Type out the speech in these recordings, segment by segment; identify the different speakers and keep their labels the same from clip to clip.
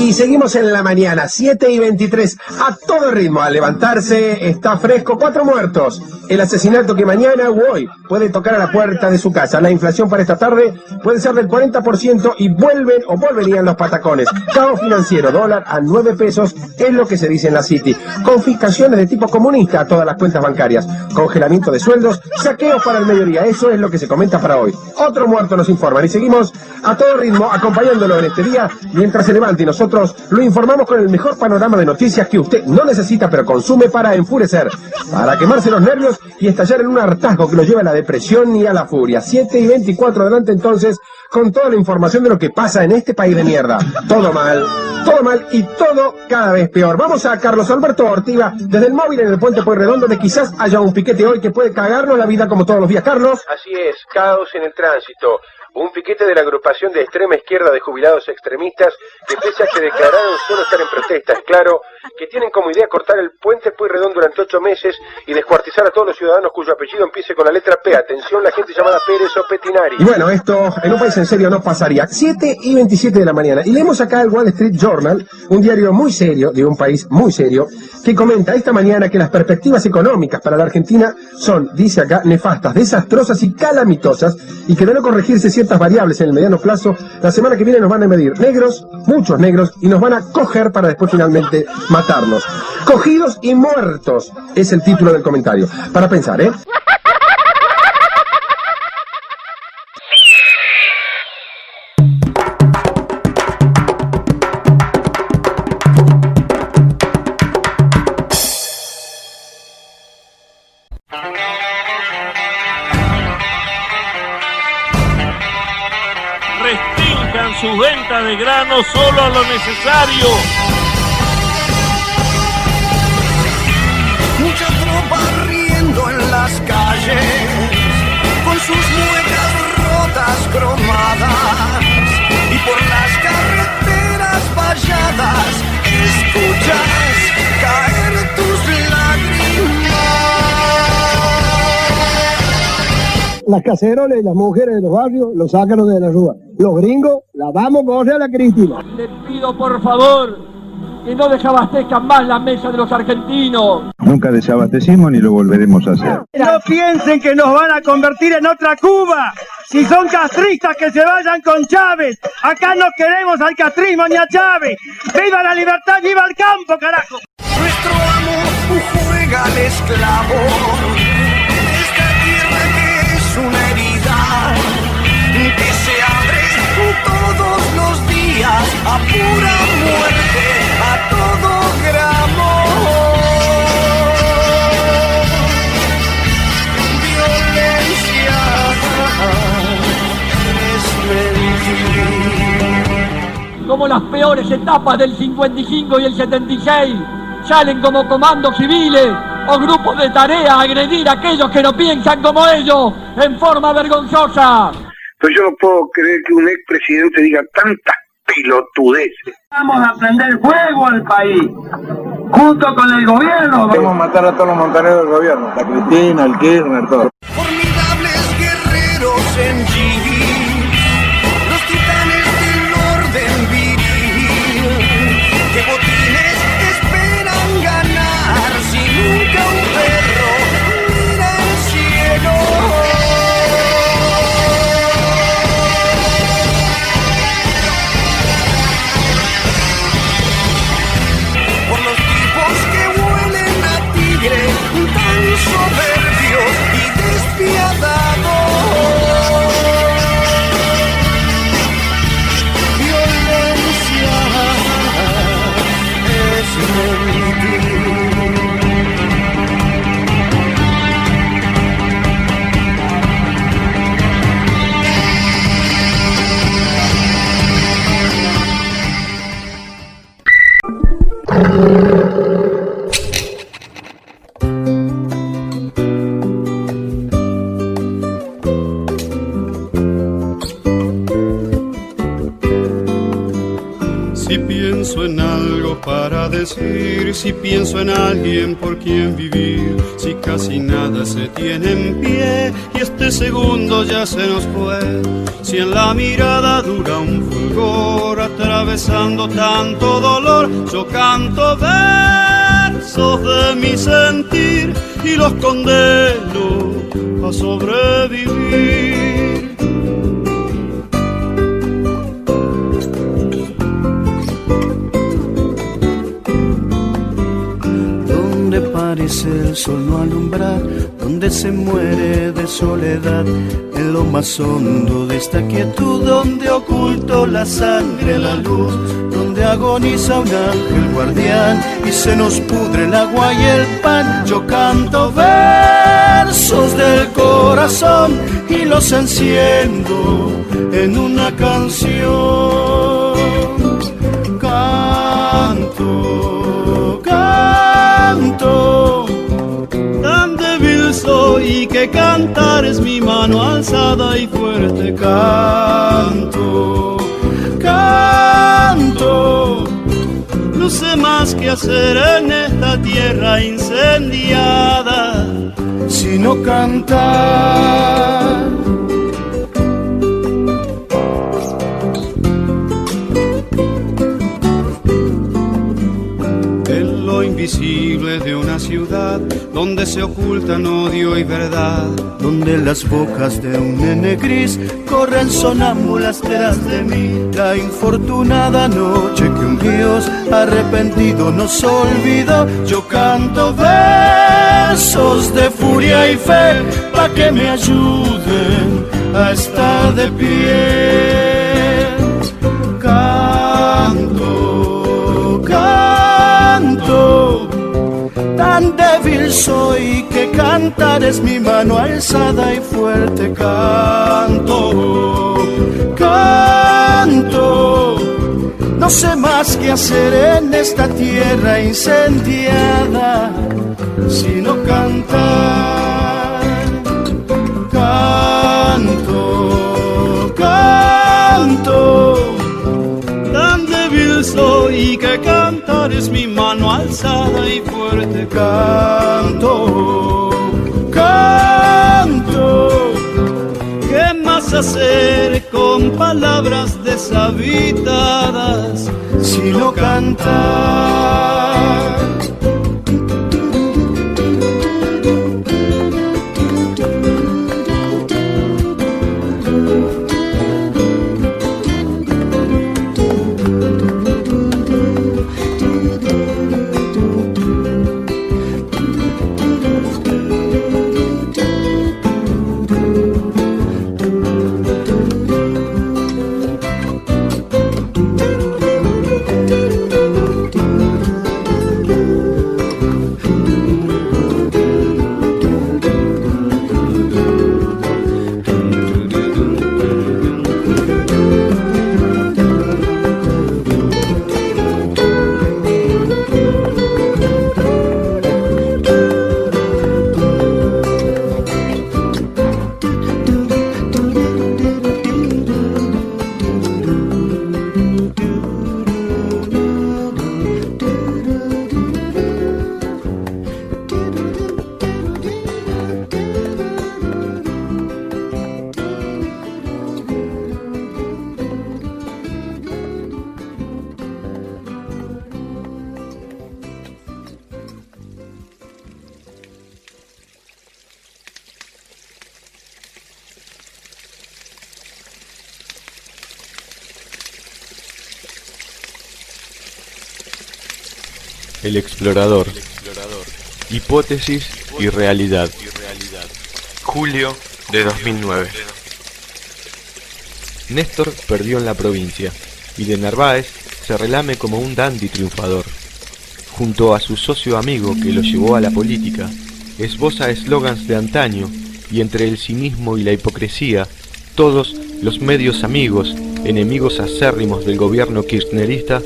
Speaker 1: Y seguimos en la mañana, 7:23, a todo ritmo. Al levantarse, está fresco, 4 muertos. El asesinato que mañana u hoy puede tocar a la puerta de su casa. La inflación para esta tarde puede ser del 40% y volverían los patacones. Caos financiero, dólar a 9 pesos, es lo que se dice en la City. Confiscaciones de tipo comunista a todas las cuentas bancarias. Congelamiento de sueldos, saqueos para el mediodía. Eso es lo que se comenta para hoy. Otro muerto nos informan y seguimos a todo ritmo acompañándolo en este día mientras se levanta y nosotros lo informamos con el mejor panorama de noticias que usted no necesita pero consume para enfurecer, para quemarse los nervios y estallar en un hartazgo que lo lleva a la depresión y a la furia. 7:24, adelante entonces con toda la información de lo que pasa en este país de mierda. Todo mal y todo cada vez peor. Vamos a Carlos Alberto Ortiga desde el móvil en el puente Pueyrredón, donde quizás haya un piquete hoy que puede cagarnos la vida como todos los días. Carlos.
Speaker 2: Así es, caos en el tránsito. Un piquete de la agrupación de extrema izquierda de jubilados extremistas que pese a que declararon solo estar en protestas, claro, que tienen como idea cortar el puente Pueyrredón durante 8 meses y descuartizar a todos los ciudadanos cuyo apellido empiece con la letra P. Atención, la gente llamada Pérez o Petinari.
Speaker 1: Y bueno, esto en un país en serio no pasaría. 7:27 de la mañana. Y leemos acá el Wall Street Journal, un diario muy serio, de un país muy serio, que comenta esta mañana que las perspectivas económicas para la Argentina son, dice acá, nefastas, desastrosas y calamitosas, y que de no corregirse ciertas variables en el mediano plazo, la semana que viene nos van a medir negros, muchos negros, y nos van a coger para después finalmente matarnos. Cogidos y muertos es el título del comentario. Para pensar, ¿eh?
Speaker 3: Restrinjan su venta de grano solo a lo necesario.
Speaker 4: Mucha tropa riendo en las calles, con sus muecas rotas cromadas, y por las carreteras valladas escuchas caer tus lágrimas.
Speaker 5: Las cacerolas y las mujeres de los barrios los sacan de la rúa. Los gringos la vamos a coger a la Cristina.
Speaker 6: Le pido por favor que no desabastezcan más la mesa de los argentinos.
Speaker 7: Nunca desabastecimos ni lo volveremos a hacer.
Speaker 5: No piensen que nos van a convertir en otra Cuba. Si son castristas, que se vayan con Chávez. Acá no queremos al castrismo ni a Chávez. ¡Viva la libertad, viva el campo, carajo!
Speaker 4: Nuestro amo juega al esclavo. Esta tierra que es una herida que se abre todos los días a pura muerte, a todo gramo. Violencia es mentir.
Speaker 6: Como las peores etapas del 55 y el 76 salen como comandos civiles o grupos de tarea a agredir a aquellos que no piensan como ellos en forma vergonzosa.
Speaker 8: Pero yo no puedo creer que un expresidente diga tantas pelotudeces.
Speaker 5: Vamos a prender fuego al país, junto con el gobierno.
Speaker 7: Vamos a matar a todos los montaneros del gobierno. La Cristina, el Kirchner, todo.
Speaker 4: Formidables guerreros en jeans, los titanes del orden viril, que botines esperan ganar si nunca un perro mira el cielo. Por los tipos que huelen a tigre, tan soberbios y despiadados. Violencia es mentir.
Speaker 9: Si pienso en algo para decir, si pienso en alguien por quien vivir, si casi nada se tiene en pie y este segundo ya se nos fue, si en la mirada dura un fulgor atravesando tanto dolor, yo canto versos de mi sentir y los condeno a sobrevivir.
Speaker 4: Parece el sol no alumbrar, donde se muere de soledad, en lo más hondo de esta quietud, donde oculto la sangre, la luz, donde agoniza un ángel guardián y se nos pudre el agua y el pan. Yo canto versos del corazón y los enciendo en una canción. Canto, tan débil soy que cantar es mi mano alzada y fuerte. Canto, no sé más qué hacer en esta tierra incendiada, sino cantar. Invisible de una ciudad donde se ocultan odio y verdad, donde las bocas de un nene gris corren sonámbulas detrás de mí. La infortunada noche que un Dios arrepentido nos olvidó, yo canto versos de furia y fe pa' que me ayuden a estar de pie. Canto, tan débil soy que cantar es mi mano alzada y fuerte. Canto, no sé más qué hacer en esta tierra incendiada, sino cantar. Canto, tan débil soy que cantar es mi mano alzada y fuerte. Canto, ¿qué más hacer con palabras deshabitadas sino cantar?
Speaker 10: El explorador. Hipótesis y realidad. Julio de 2009. Néstor perdió en la provincia y de Narváez se relame como un dandy triunfador. Junto a su socio amigo que lo llevó a la política, esboza eslogans de antaño y entre el cinismo y la hipocresía, todos los medios amigos, enemigos acérrimos del gobierno kirchnerista,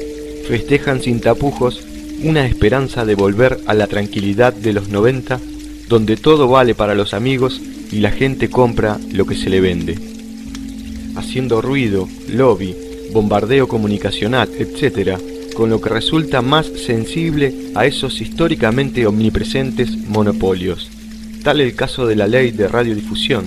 Speaker 10: festejan sin tapujos una esperanza de volver a la tranquilidad de los 90, donde todo vale para los amigos y la gente compra lo que se le vende. Haciendo ruido, lobby, bombardeo comunicacional, etc., con lo que resulta más sensible a esos históricamente omnipresentes monopolios. Tal el caso de la ley de radiodifusión,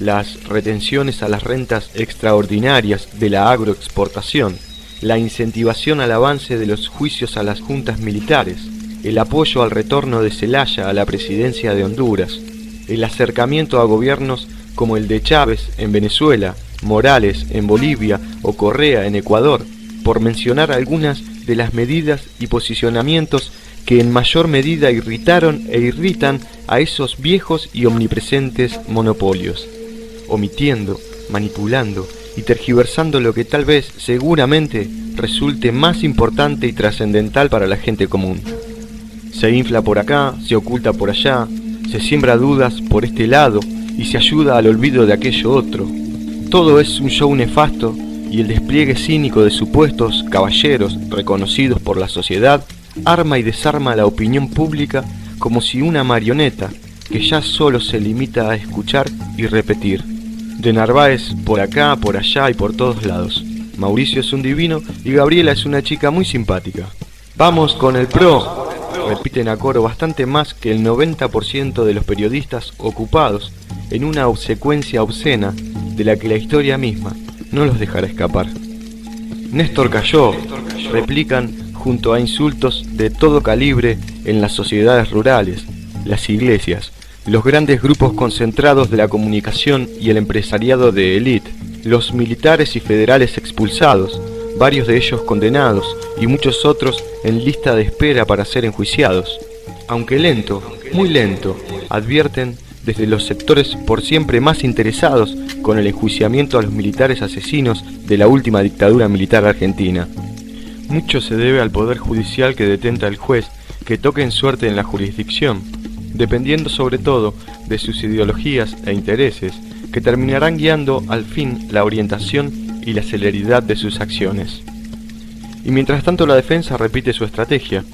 Speaker 10: las retenciones a las rentas extraordinarias de la agroexportación, la incentivación al avance de los juicios a las juntas militares, el apoyo al retorno de Zelaya a la presidencia de Honduras, el acercamiento a gobiernos como el de Chávez en Venezuela, Morales en Bolivia o Correa en Ecuador, por mencionar algunas de las medidas y posicionamientos que en mayor medida irritaron e irritan a esos viejos y omnipresentes monopolios, omitiendo, manipulando y tergiversando lo que tal vez, seguramente, resulte más importante y trascendental para la gente común. Se infla por acá, se oculta por allá, se siembra dudas por este lado y se ayuda al olvido de aquello otro. Todo es un show nefasto y el despliegue cínico de supuestos caballeros reconocidos por la sociedad arma y desarma la opinión pública como si una marioneta que ya solo se limita a escuchar y repetir. De Narváez por acá, por allá y por todos lados. Mauricio es un divino y Gabriela es una chica muy simpática. ¡Vamos con el PRO! Repiten a coro bastante más que el 90% de los periodistas ocupados en una obsecuencia obscena de la que la historia misma no los dejará escapar. Néstor cayó, replican junto a insultos de todo calibre en las sociedades rurales, las iglesias, los grandes grupos concentrados de la comunicación y el empresariado de élite, los militares y federales expulsados, varios de ellos condenados y muchos otros en lista de espera para ser enjuiciados. Aunque lento, muy lento, advierten desde los sectores por siempre más interesados con el enjuiciamiento a los militares asesinos de la última dictadura militar argentina. Mucho se debe al poder judicial que detenta el juez que toque en suerte en la jurisdicción, dependiendo sobre todo de sus ideologías e intereses, que terminarán guiando al fin la orientación y la celeridad de sus acciones. Y mientras tanto la defensa repite su estrategia,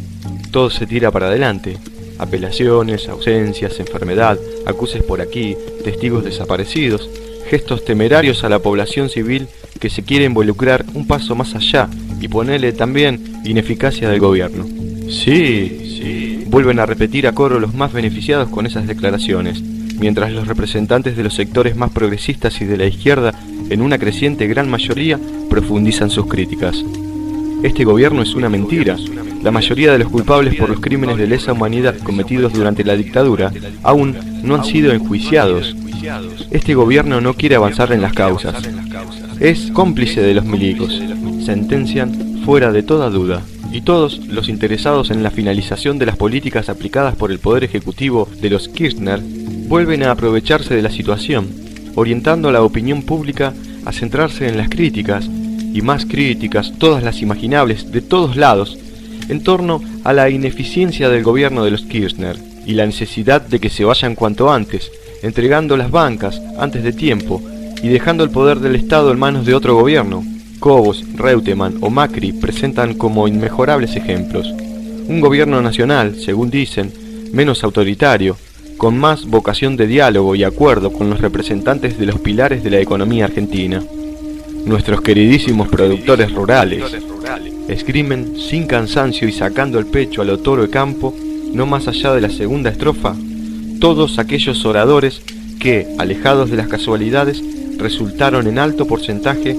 Speaker 10: todo se tira para adelante, apelaciones, ausencias, enfermedad, acuses por aquí, testigos desaparecidos, gestos temerarios a la población civil que se quiere involucrar un paso más allá y ponerle también ineficacia del gobierno. Sí, vuelven a repetir a coro los más beneficiados con esas declaraciones, mientras los representantes de los sectores más progresistas y de la izquierda, en una creciente gran mayoría, profundizan sus críticas. Este gobierno es una mentira. La mayoría de los culpables por los crímenes de lesa humanidad cometidos durante la dictadura aún no han sido enjuiciados. Este gobierno no quiere avanzar en las causas. Es cómplice de los milicos, sentencian fuera de toda duda. Y todos los interesados en la finalización de las políticas aplicadas por el Poder Ejecutivo de los Kirchner vuelven a aprovecharse de la situación, orientando a la opinión pública a centrarse en las críticas, y más críticas, todas las imaginables, de todos lados, en torno a la ineficiencia del gobierno de los Kirchner y la necesidad de que se vayan cuanto antes, entregando las bancas antes de tiempo y dejando el poder del Estado en manos de otro gobierno. Cobos, Reutemann o Macri presentan como inmejorables ejemplos. Un gobierno nacional, según dicen, menos autoritario, con más vocación de diálogo y acuerdo con los representantes de los pilares de la economía argentina. Nuestros queridísimos productores rurales esgrimen sin cansancio y sacando el pecho a lo toro de campo, no más allá de la segunda estrofa, todos aquellos oradores que, alejados de las casualidades, resultaron en alto porcentaje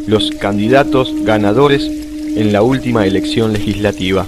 Speaker 10: los candidatos ganadores en la última elección legislativa.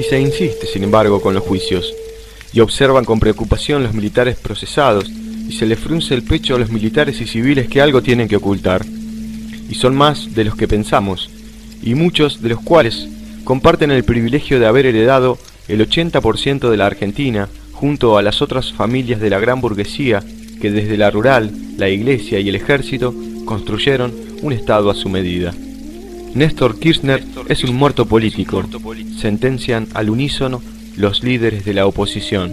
Speaker 10: Se insiste, sin embargo, con los juicios, y observan con preocupación los militares procesados y se les frunce el pecho a los militares y civiles que algo tienen que ocultar. Y son más de los que pensamos, y muchos de los cuales comparten el privilegio de haber heredado el 80% de la Argentina junto a las otras familias de la gran burguesía que desde la rural, la iglesia y el ejército construyeron un Estado a su medida. Néstor Kirchner es un muerto político, sentencian al unísono los líderes de la oposición.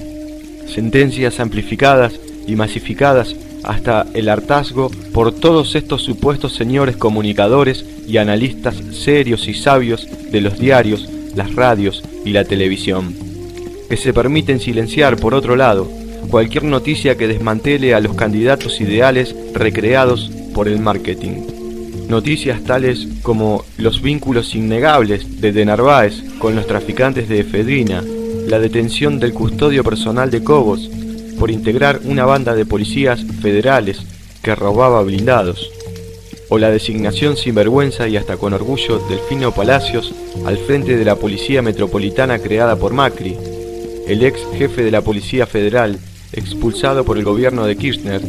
Speaker 10: Sentencias amplificadas y masificadas hasta el hartazgo por todos estos supuestos señores comunicadores y analistas serios y sabios de los diarios, las radios y la televisión, que se permiten silenciar, por otro lado, cualquier noticia que desmantele a los candidatos ideales recreados por el marketing. Noticias tales como los vínculos innegables de Narváez con los traficantes de efedrina, la detención del custodio personal de Cobos por integrar una banda de policías federales que robaba blindados, o la designación sin vergüenza y hasta con orgullo de Delfino Palacios al frente de la Policía Metropolitana creada por Macri, el ex jefe de la Policía Federal, expulsado por el gobierno de Kirchner,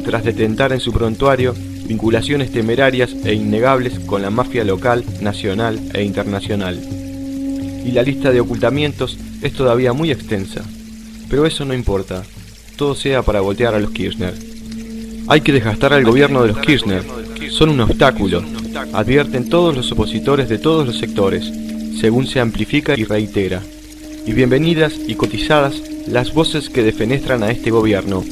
Speaker 10: tras detentar en su prontuario vinculaciones temerarias e innegables con la mafia local, nacional e internacional. Y la lista de ocultamientos es todavía muy extensa, pero eso no importa, todo sea para voltear a los Kirchner. Hay que desgastar al gobierno de los Kirchner, son un obstáculo, advierten todos los opositores de todos los sectores, según se amplifica y reitera. Y bienvenidas y cotizadas las voces que defenestran a este gobierno.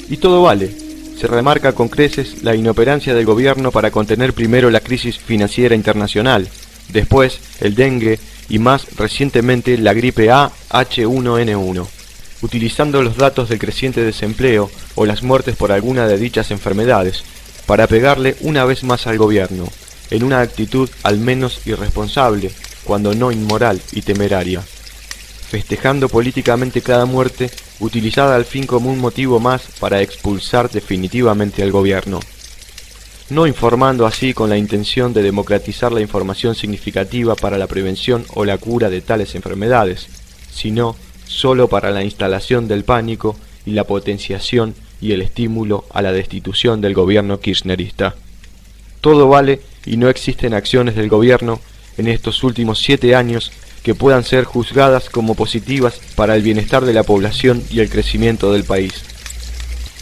Speaker 10: Y todo vale. Se remarca con creces la inoperancia del gobierno para contener primero la crisis financiera internacional, después el dengue y más recientemente la gripe A H1N1, utilizando los datos del creciente desempleo o las muertes por alguna de dichas enfermedades, para pegarle una vez más al gobierno, en una actitud al menos irresponsable, cuando no inmoral y temeraria, festejando políticamente cada muerte, utilizada al fin como un motivo más para expulsar definitivamente al gobierno. No informando así con la intención de democratizar la información significativa para la prevención o la cura de tales enfermedades, sino solo para la instalación del pánico y la potenciación y el estímulo a la destitución del gobierno kirchnerista. Todo vale y no existen acciones del gobierno en estos últimos 7 años que puedan ser juzgadas como positivas para el bienestar de la población y el crecimiento del país.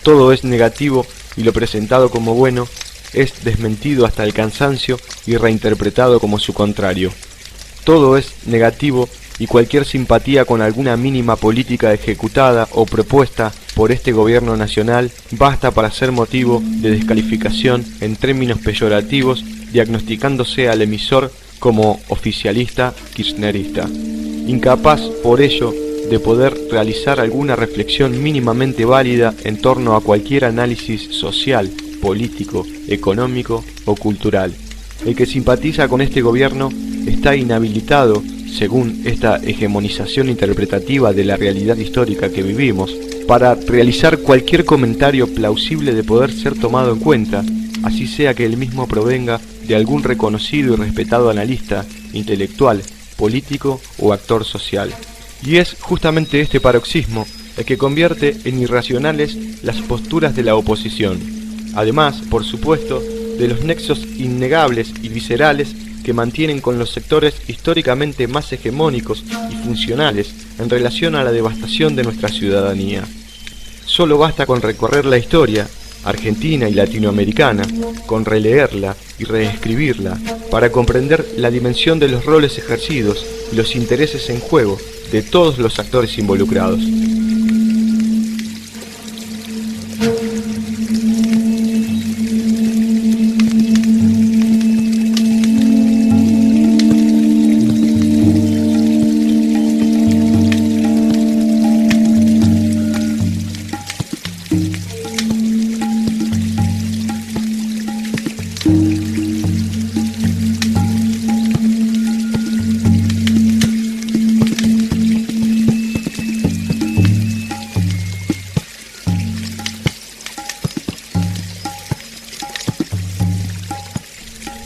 Speaker 10: Todo es negativo y lo presentado como bueno es desmentido hasta el cansancio y reinterpretado como su contrario. Todo es negativo y cualquier simpatía con alguna mínima política ejecutada o propuesta por este gobierno nacional basta para ser motivo de descalificación en términos peyorativos, diagnosticándose al emisor como oficialista kirchnerista, incapaz por ello de poder realizar alguna reflexión mínimamente válida en torno a cualquier análisis social, político, económico o cultural. El que simpatiza con este gobierno está inhabilitado, según esta hegemonización interpretativa de la realidad histórica que vivimos, para realizar cualquier comentario plausible de poder ser tomado en cuenta, así sea que el mismo provenga de algún reconocido y respetado analista, intelectual, político o actor social. Y es justamente este paroxismo el que convierte en irracionales las posturas de la oposición, además, por supuesto, de los nexos innegables y viscerales que mantienen con los sectores históricamente más hegemónicos y funcionales en relación a la devastación de nuestra ciudadanía. Solo basta con recorrer la historia argentina y latinoamericana, con releerla y reescribirla, para comprender la dimensión de los roles ejercidos y los intereses en juego de todos los actores involucrados.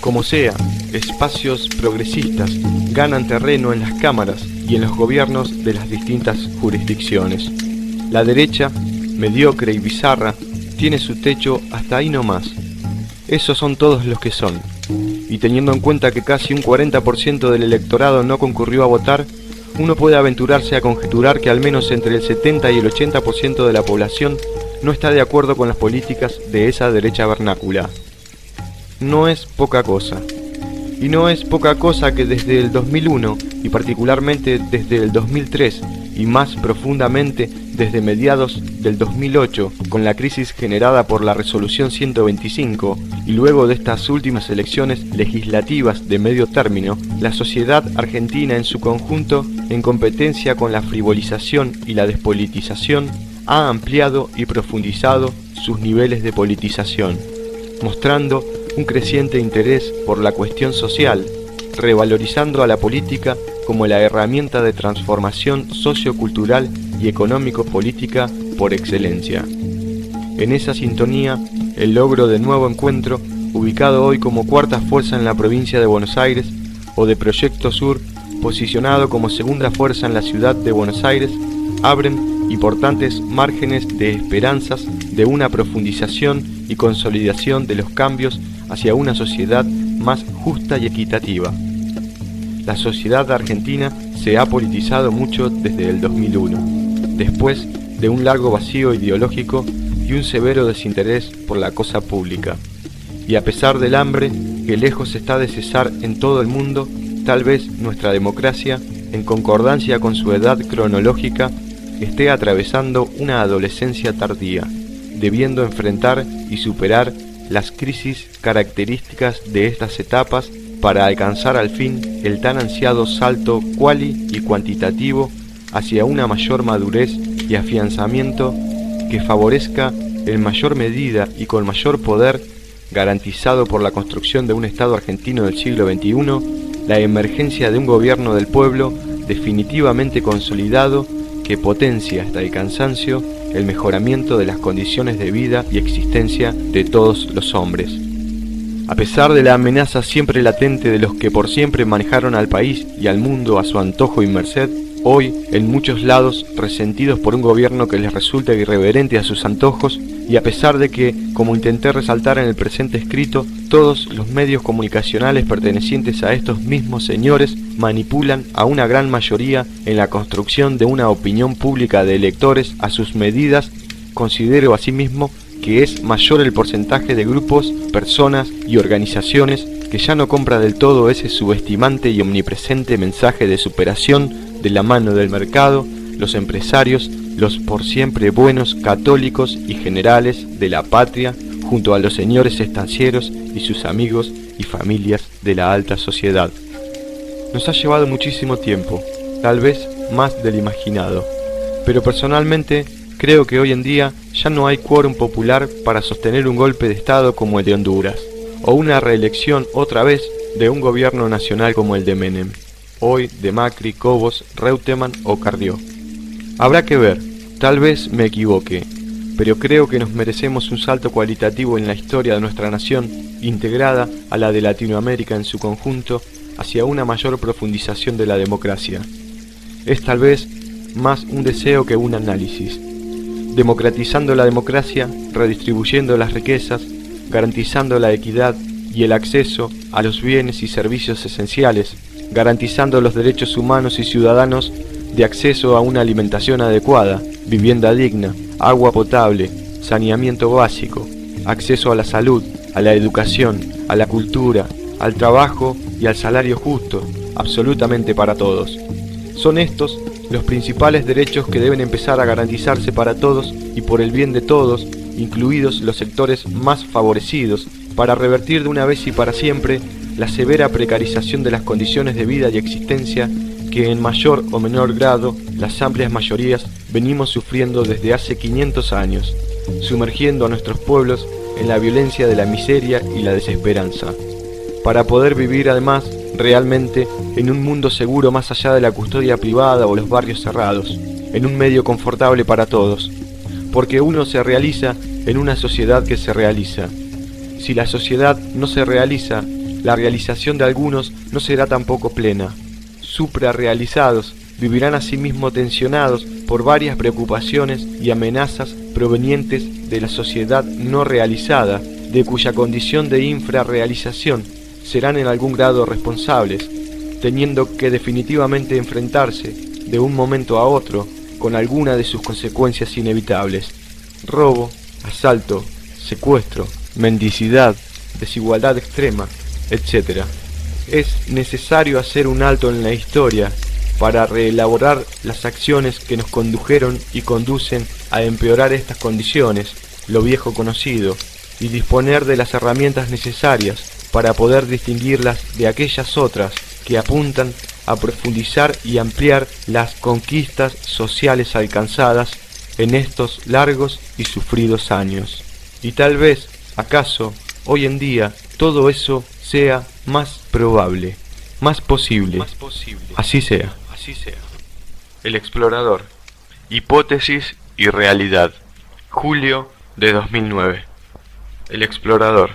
Speaker 10: Como sea, espacios progresistas ganan terreno en las cámaras y en los gobiernos de las distintas jurisdicciones. La derecha, mediocre y bizarra, tiene su techo hasta ahí nomás. Esos son todos los que son. Y teniendo en cuenta que casi un 40% del electorado no concurrió a votar, uno puede aventurarse a conjeturar que al menos entre el 70 y el 80% de la población no está de acuerdo con las políticas de esa derecha vernácula. No es poca cosa. Y no es poca cosa que desde el 2001, y particularmente desde el 2003, y más profundamente desde mediados del 2008, con la crisis generada por la Resolución 125, y luego de estas últimas elecciones legislativas de medio término, la sociedad argentina en su conjunto, en competencia con la frivolización y la despolitización, ha ampliado y profundizado sus niveles de politización, mostrando un creciente interés por la cuestión social, revalorizando a la política como la herramienta de transformación sociocultural y económico-política por excelencia. En esa sintonía, el logro del Nuevo Encuentro, ubicado hoy como cuarta fuerza en la provincia de Buenos Aires, o de Proyecto Sur, posicionado como segunda fuerza en la ciudad de Buenos Aires, abren importantes márgenes de esperanzas de una profundización y consolidación de los cambios hacia una sociedad más justa y equitativa. La sociedad argentina se ha politizado mucho desde el 2001, después de un largo vacío ideológico y un severo desinterés por la cosa pública. Y a pesar del hambre que lejos está de cesar en todo el mundo, tal vez nuestra democracia, en concordancia con su edad cronológica, esté atravesando una adolescencia tardía, debiendo enfrentar y superar las crisis características de estas etapas para alcanzar al fin el tan ansiado salto cuali y cuantitativo hacia una mayor madurez y afianzamiento que favorezca en mayor medida y con mayor poder, garantizado por la construcción de un Estado argentino del siglo XXI, la emergencia de un gobierno del pueblo definitivamente consolidado que potencia hasta el cansancio el mejoramiento de las condiciones de vida y existencia de todos los hombres. A pesar de la amenaza siempre latente de los que por siempre manejaron al país y al mundo a su antojo y merced, hoy, en muchos lados, resentidos por un gobierno que les resulta irreverente a sus antojos, y a pesar de que, como intenté resaltar en el presente escrito, todos los medios comunicacionales pertenecientes a estos mismos señores manipulan a una gran mayoría en la construcción de una opinión pública de electores a sus medidas, considero asimismo que es mayor el porcentaje de grupos, personas y organizaciones que ya no compra del todo ese subestimante y omnipresente mensaje de superación de la mano del mercado, los empresarios, los por siempre buenos católicos y generales de la patria, junto a los señores estancieros y sus amigos y familias de la alta sociedad. Nos ha llevado muchísimo tiempo, tal vez más del imaginado, pero personalmente creo que hoy en día ya no hay quórum popular para sostener un golpe de Estado como el de Honduras, o una reelección otra vez de un gobierno nacional como el de Menem, hoy de Macri, Cobos, Reutemann o Carrió. Habrá que ver, tal vez me equivoque, pero creo que nos merecemos un salto cualitativo en la historia de nuestra nación, integrada a la de Latinoamérica en su conjunto, hacia una mayor profundización de la democracia. Es tal vez más un deseo que un análisis. Democratizando la democracia, redistribuyendo las riquezas, garantizando la equidad y el acceso a los bienes y servicios esenciales, garantizando los derechos humanos y ciudadanos de acceso a una alimentación adecuada, vivienda digna, agua potable, saneamiento básico, acceso a la salud, a la educación, a la cultura, al trabajo y al salario justo, absolutamente para todos. Son estos los principales derechos que deben empezar a garantizarse para todos y por el bien de todos, incluidos los sectores más favorecidos, para revertir de una vez y para siempre la severa precarización de las condiciones de vida y existencia que en mayor o menor grado las amplias mayorías venimos sufriendo desde hace 500 años, sumergiendo a nuestros pueblos en la violencia de la miseria y la desesperanza, para poder vivir además realmente en un mundo seguro más allá de la custodia privada o los barrios cerrados, en un medio confortable para todos, porque uno se realiza en una sociedad que se realiza. Si la sociedad no se realiza, la realización de algunos no será tampoco plena. Suprarrealizados vivirán asimismo tensionados por varias preocupaciones y amenazas provenientes de la sociedad no realizada, de cuya condición de infrarrealización serán en algún grado responsables, teniendo que definitivamente enfrentarse de un momento a otro con alguna de sus consecuencias inevitables: robo, asalto, secuestro, mendicidad, desigualdad extrema, etc. Es necesario hacer un alto en la historia para reelaborar las acciones que nos condujeron y conducen a empeorar estas condiciones, lo viejo conocido, y disponer de las herramientas necesarias para poder distinguirlas de aquellas otras que apuntan a profundizar y ampliar las conquistas sociales alcanzadas en estos largos y sufridos años. Y tal vez, acaso, hoy en día, todo eso sea más probable, más posible. Así sea. El explorador. Hipótesis y realidad. Julio de 2009. El explorador.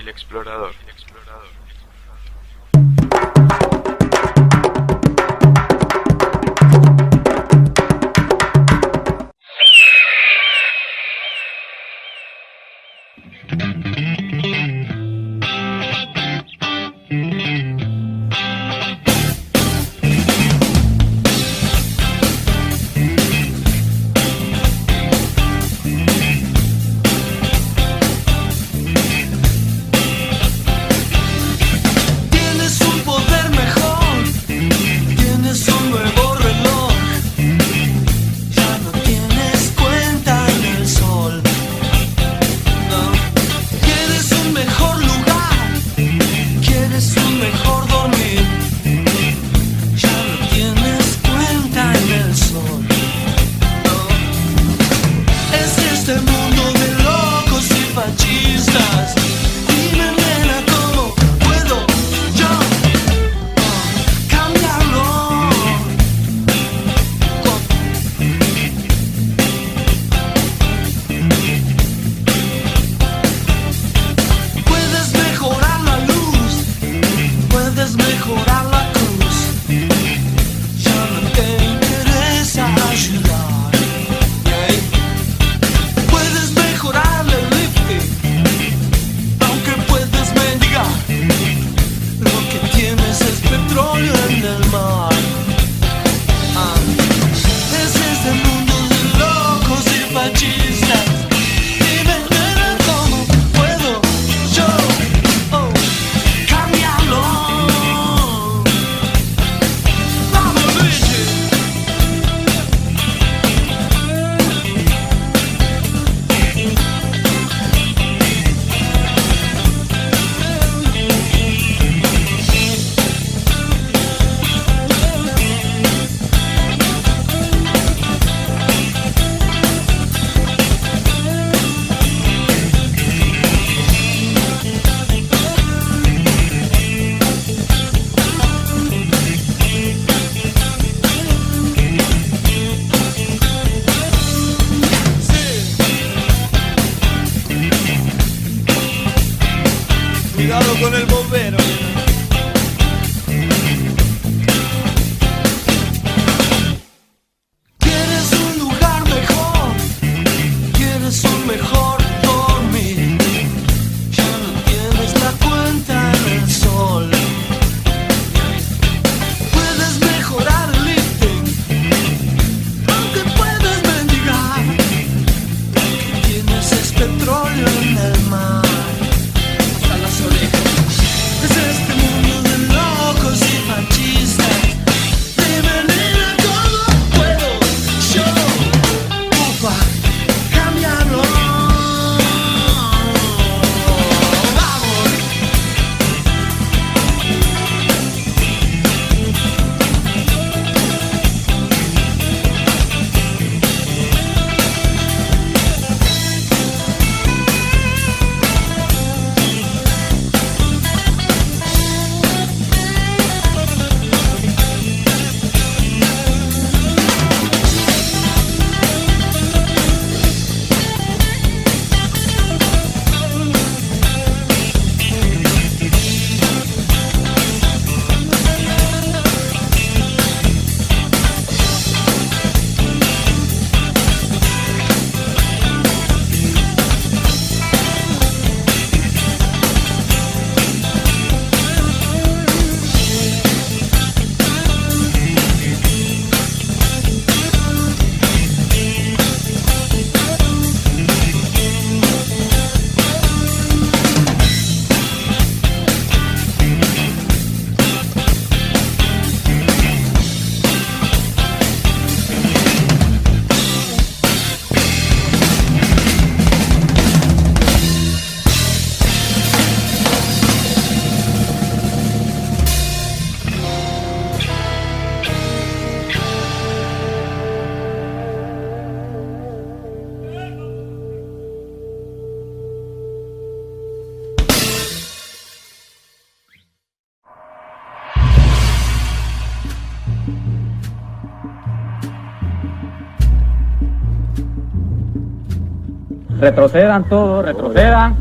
Speaker 5: Retrocedan todos, retrocedan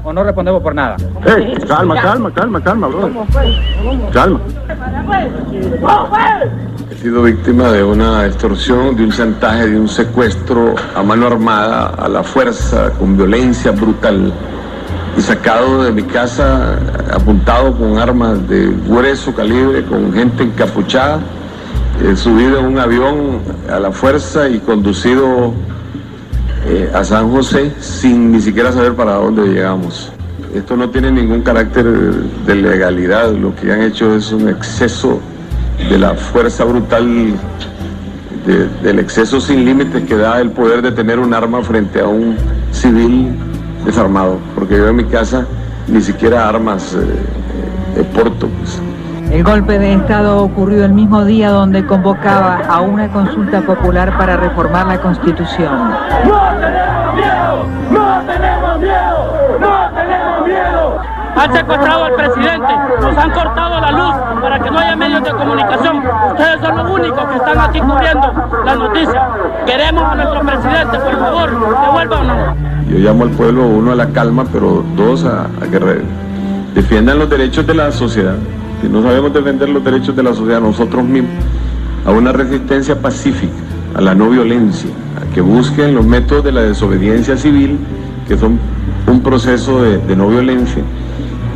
Speaker 5: o no respondemos por nada.
Speaker 7: Calma, brother. Calma. He sido víctima de una extorsión, de un chantaje, de un secuestro a mano armada, a la fuerza, con violencia brutal. Y sacado de mi casa, apuntado con armas de grueso calibre, con gente encapuchada, subido en un avión a la fuerza y conducido a San José sin ni siquiera saber para dónde llegamos. Esto no tiene ningún carácter de legalidad, lo que han hecho es un exceso de la fuerza brutal, del exceso sin límites que da el poder de tener un arma frente a un civil desarmado, porque yo en mi casa ni siquiera armas porto, pues.
Speaker 11: El golpe de Estado ocurrió el mismo día donde convocaba a una consulta popular para reformar la Constitución.
Speaker 5: ¡No tenemos miedo! ¡No tenemos miedo! ¡No tenemos miedo!
Speaker 6: Han secuestrado al presidente, nos han cortado la luz para que no haya medios de comunicación. Ustedes son los únicos que están aquí cubriendo la noticia. Queremos a nuestro presidente, por favor, devuélvanos.
Speaker 7: Yo llamo al pueblo, uno, a la calma, pero dos, a que defiendan los derechos de la sociedad. Si no sabemos defender los derechos de la sociedad nosotros mismos, a una resistencia pacífica, a la no violencia, a que busquen los métodos de la desobediencia civil, que son un proceso de no violencia,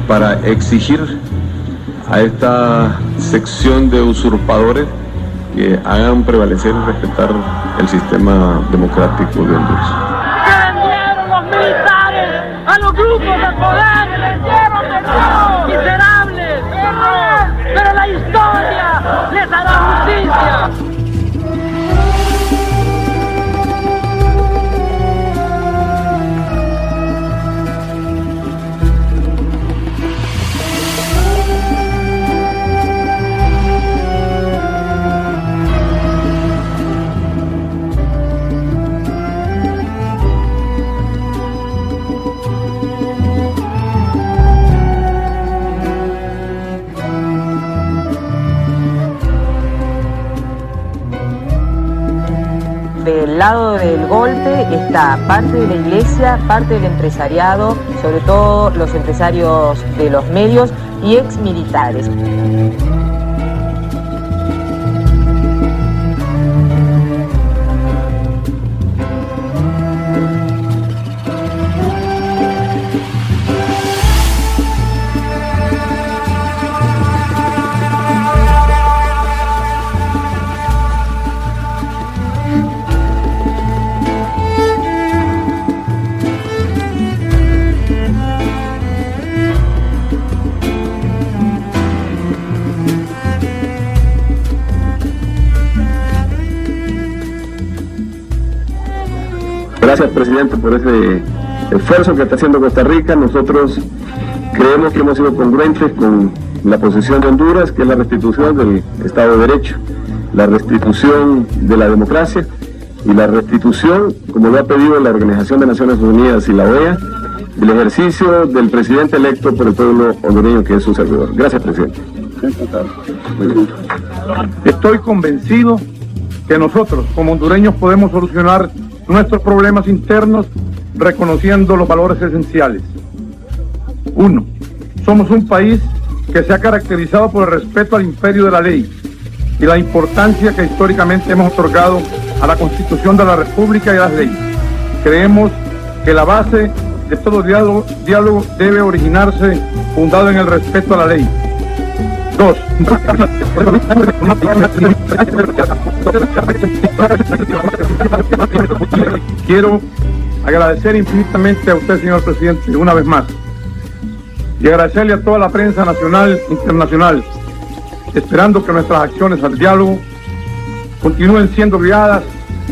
Speaker 7: para exigir a esta sección de usurpadores que hagan prevalecer y respetar el sistema democrático de Honduras.
Speaker 6: ¡Vendieron los militares a los grupos de poder! ¡Vendieron de nuevo! ¡Miserables! ¡Pero la historia les hará justicia!
Speaker 11: Del lado del golpe está parte de la iglesia, parte del empresariado, sobre todo los empresarios de los medios y exmilitares.
Speaker 1: Gracias, presidente, por ese esfuerzo que está haciendo Costa Rica. Nosotros creemos que hemos sido congruentes con la posición de Honduras, que es la restitución del Estado de Derecho, la restitución de la democracia y la restitución, como lo ha pedido la Organización de Naciones Unidas y la OEA, del ejercicio del presidente electo por el pueblo hondureño, que es su servidor. Gracias, presidente.
Speaker 5: Estoy convencido que nosotros, como hondureños, podemos solucionar nuestros problemas internos reconociendo los valores esenciales. 1. Somos un país que se ha caracterizado por el respeto al imperio de la ley y la importancia que históricamente hemos otorgado a la Constitución de la República y a las leyes. Creemos que la base de todo diálogo debe originarse fundado en el respeto a la ley. 2. Quiero agradecer infinitamente a usted, señor presidente, una vez más, y agradecerle a toda la prensa nacional e internacional, esperando que nuestras acciones al diálogo continúen siendo guiadas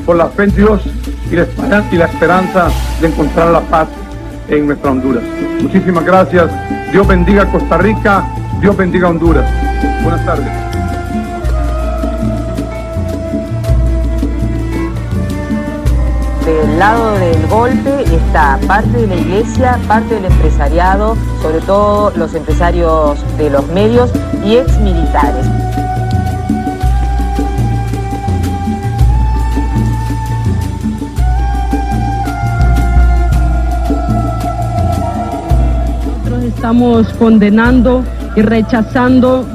Speaker 5: por la fe en Dios y la esperanza de encontrar la paz en nuestra Honduras. Muchísimas gracias. Dios bendiga a Costa Rica. Dios bendiga a Honduras. Buenas tardes.
Speaker 11: Del lado del golpe está parte de la iglesia, parte del empresariado, sobre todo los empresarios de los medios y exmilitares.
Speaker 12: estamos condenando y rechazando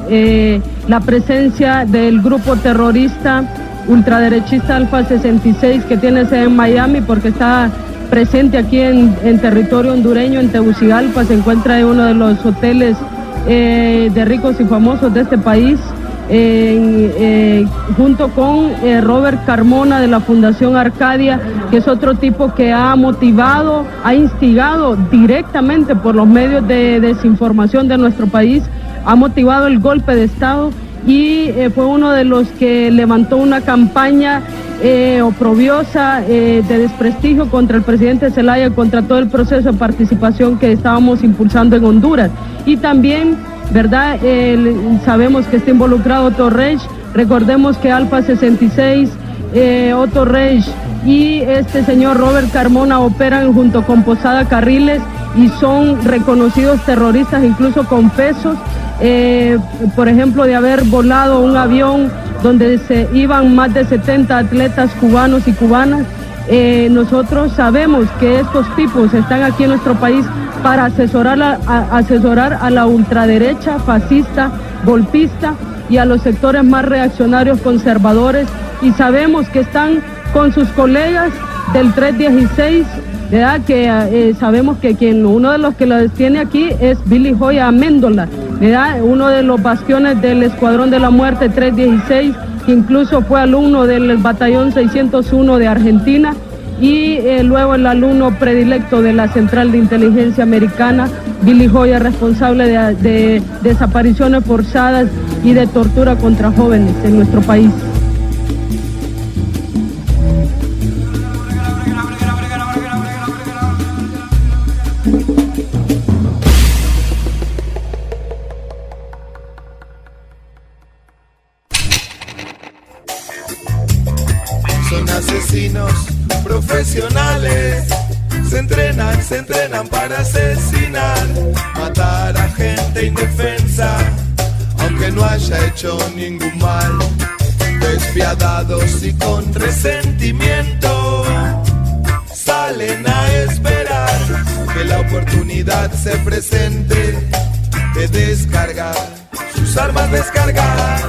Speaker 12: la presencia del grupo terrorista ultraderechista Alfa 66 que tiene sede en Miami, porque está presente aquí en territorio hondureño, en Tegucigalpa. Se encuentra en uno de los hoteles de ricos y famosos de este país, junto con Robert Carmona de la Fundación Arcadia, que es otro tipo que ha motivado, ha instigado directamente por los medios de desinformación de nuestro país, ha motivado el golpe de Estado y fue uno de los que levantó una campaña oprobiosa de desprestigio contra el presidente Zelaya, contra todo el proceso de participación que estábamos impulsando en Honduras. Y también, ¿verdad? Sabemos que está involucrado Otto Reich. Recordemos que Alfa 66, Otto Reich y este señor Robert Carmona operan junto con Posada Carriles y son reconocidos terroristas, incluso confesos, por ejemplo, de haber volado un avión donde se iban más de 70 atletas cubanos y cubanas. Nosotros sabemos que estos tipos están aquí en nuestro país para asesorar a la ultraderecha, fascista, golpista y a los sectores más reaccionarios conservadores, y sabemos que están con sus colegas del 316, ¿verdad? Que sabemos que uno de los que lo tiene aquí es Billy Joya Amendola, ¿verdad? Uno de los bastiones del Escuadrón de la Muerte 316, que incluso fue alumno del Batallón 601 de Argentina, y luego el alumno predilecto de la Central de Inteligencia Americana, Billy Joya, responsable de desapariciones forzadas y de tortura contra jóvenes en nuestro país.
Speaker 13: Son asesinos profesionales, se entrenan para asesinar, matar a gente indefensa, aunque no haya hecho ningún mal, despiadados y con resentimiento, salen a esperar que la oportunidad se presente de descargar sus armas, descargar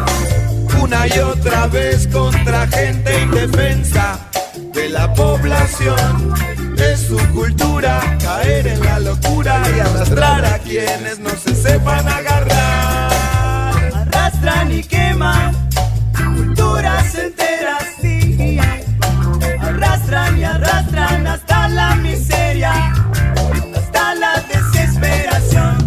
Speaker 13: una y otra vez contra gente indefensa de la población. Es su cultura caer en la locura y arrastrar a quienes no se sepan agarrar.
Speaker 14: Arrastran y queman culturas enteras, sí. Arrastran y arrastran hasta la miseria, hasta la desesperación.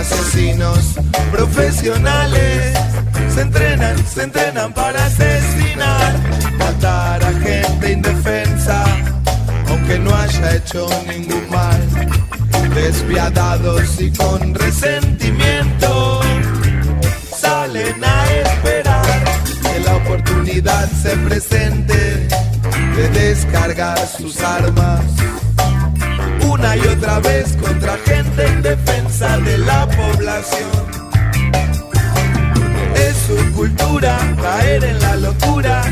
Speaker 13: Asesinos profesionales, se entrenan para asesinar, matar a gente indefensa, aunque no haya hecho ningún mal, despiadados y con resentimiento, salen a esperar que la oportunidad se presente de descargar sus armas una y otra vez contra gente indefensa de la población. Es su cultura caer en la locura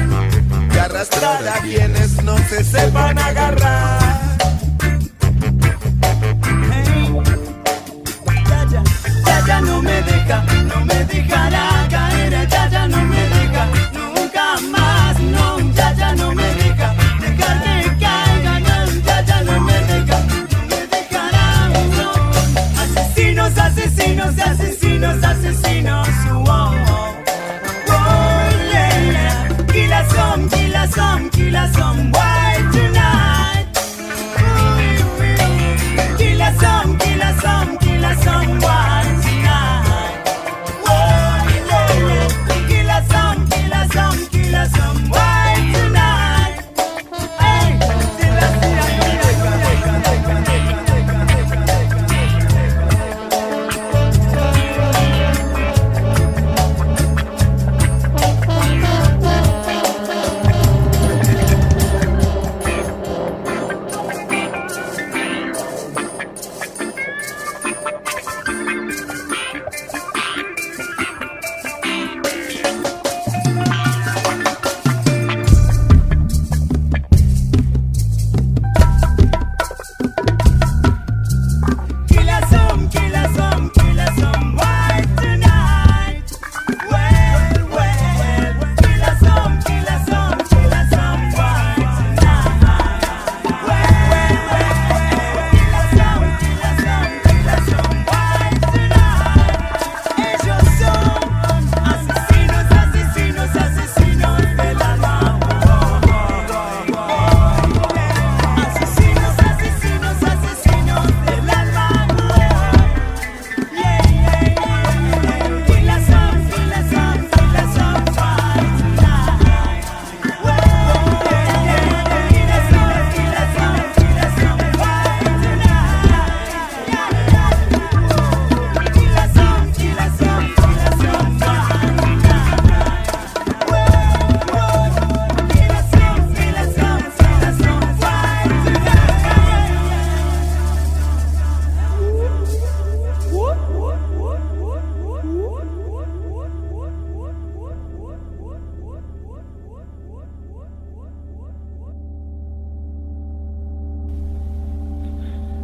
Speaker 13: y arrastrar a quienes no se sepan agarrar.
Speaker 14: Hey, ya no me dejará caer, ya no me deja nunca más, no, ya no me deja dejar de caiga, no, ya no me deja. Asesinos, oh, oh, oh, yeah, yeah. Killers come,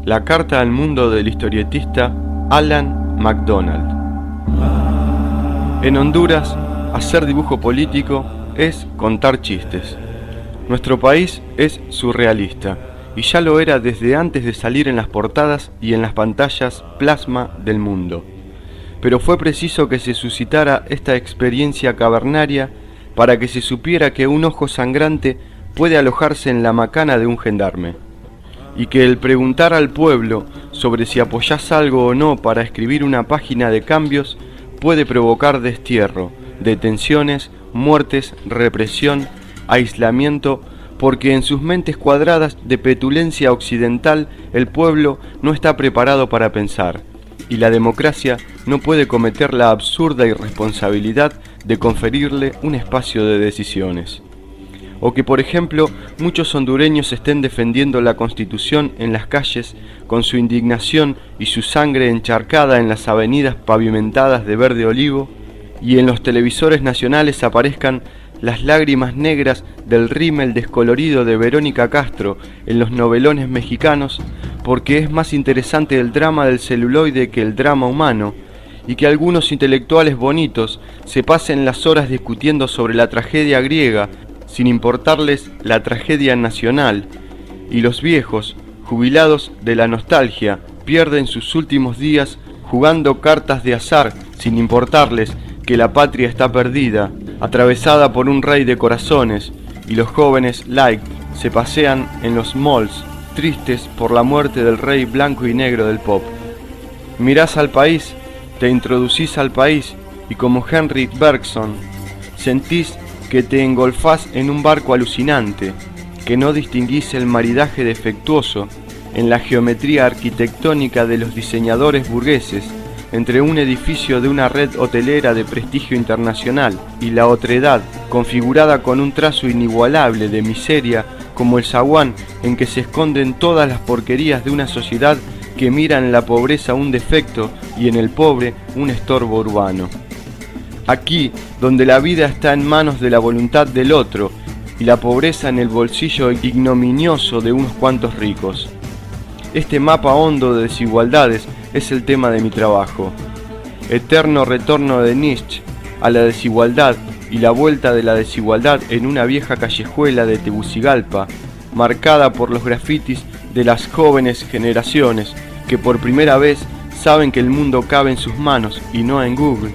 Speaker 10: La carta al mundo del historietista Alan MacDonald. En Honduras, hacer dibujo político es contar chistes. Nuestro país es surrealista, y ya lo era desde antes de salir en las portadas y en las pantallas plasma del mundo. Pero fue preciso que se suscitara esta experiencia cavernaria para que se supiera que un ojo sangrante puede alojarse en la macana de un gendarme, y que el preguntar al pueblo sobre si apoyás algo o no para escribir una página de cambios puede provocar destierro, detenciones, muertes, represión, aislamiento, porque en sus mentes cuadradas de petulencia occidental el pueblo no está preparado para pensar, y la democracia no puede cometer la absurda irresponsabilidad de conferirle un espacio de decisiones. O que, por ejemplo, muchos hondureños estén defendiendo la Constitución en las calles con su indignación y su sangre encharcada en las avenidas pavimentadas de verde olivo, y en los televisores nacionales aparezcan las lágrimas negras del rímel descolorido de Verónica Castro en los novelones mexicanos, porque es más interesante el drama del celuloide que el drama humano, y que algunos intelectuales bonitos se pasen las horas discutiendo sobre la tragedia griega sin importarles la tragedia nacional, y los viejos, jubilados de la nostalgia, pierden sus últimos días jugando cartas de azar sin importarles que la patria está perdida, atravesada por un rey de corazones, y los jóvenes light se pasean en los malls, tristes por la muerte del rey blanco y negro del pop. Mirás al país, te introducís al país, y como Henrik Bergson, sentís que te engolfás en un barco alucinante, que no distinguís el maridaje defectuoso en la geometría arquitectónica de los diseñadores burgueses entre un edificio de una red hotelera de prestigio internacional y la otredad, configurada con un trazo inigualable de miseria como el zaguán en que se esconden todas las porquerías de una sociedad que mira en la pobreza un defecto y en el pobre un estorbo urbano. Aquí, donde la vida está en manos de la voluntad del otro y la pobreza en el bolsillo ignominioso de unos cuantos ricos. Este mapa hondo de desigualdades es el tema de mi trabajo. Eterno retorno de Nietzsche a la desigualdad y la vuelta de la desigualdad en una vieja callejuela de Tegucigalpa, marcada por los grafitis de las jóvenes generaciones que por primera vez saben que el mundo cabe en sus manos y no en Google,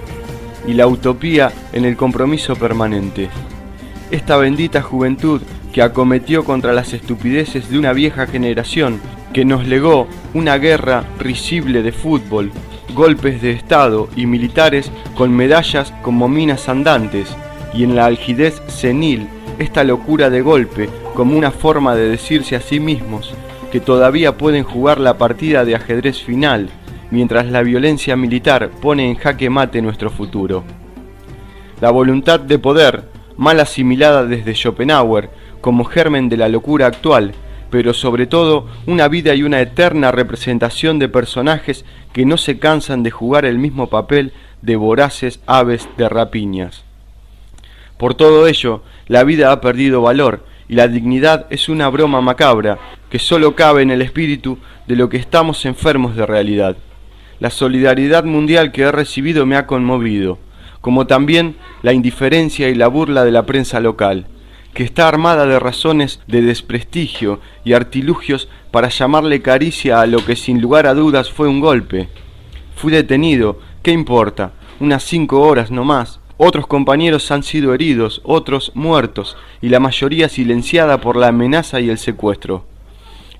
Speaker 10: y la utopía en el compromiso permanente. Esta bendita juventud que acometió contra las estupideces de una vieja generación que nos legó una guerra risible de fútbol, golpes de estado y militares con medallas como minas andantes, y en la algidez senil esta locura de golpe como una forma de decirse a sí mismos que todavía pueden jugar la partida de ajedrez final, mientras la violencia militar pone en jaque mate nuestro futuro. La voluntad de poder, mal asimilada desde Schopenhauer como germen de la locura actual, pero sobre todo una vida y una eterna representación de personajes que no se cansan de jugar el mismo papel de voraces aves de rapiñas. Por todo ello, la vida ha perdido valor y la dignidad es una broma macabra que solo cabe en el espíritu de lo que estamos enfermos de realidad. La solidaridad mundial que he recibido me ha conmovido, como también la indiferencia y la burla de la prensa local, que está armada de razones de desprestigio y artilugios para llamarle caricia a lo que sin lugar a dudas fue un golpe. Fui detenido, ¿qué importa? Unas 5 horas no más. Otros compañeros han sido heridos, otros muertos, y la mayoría silenciada por la amenaza y el secuestro.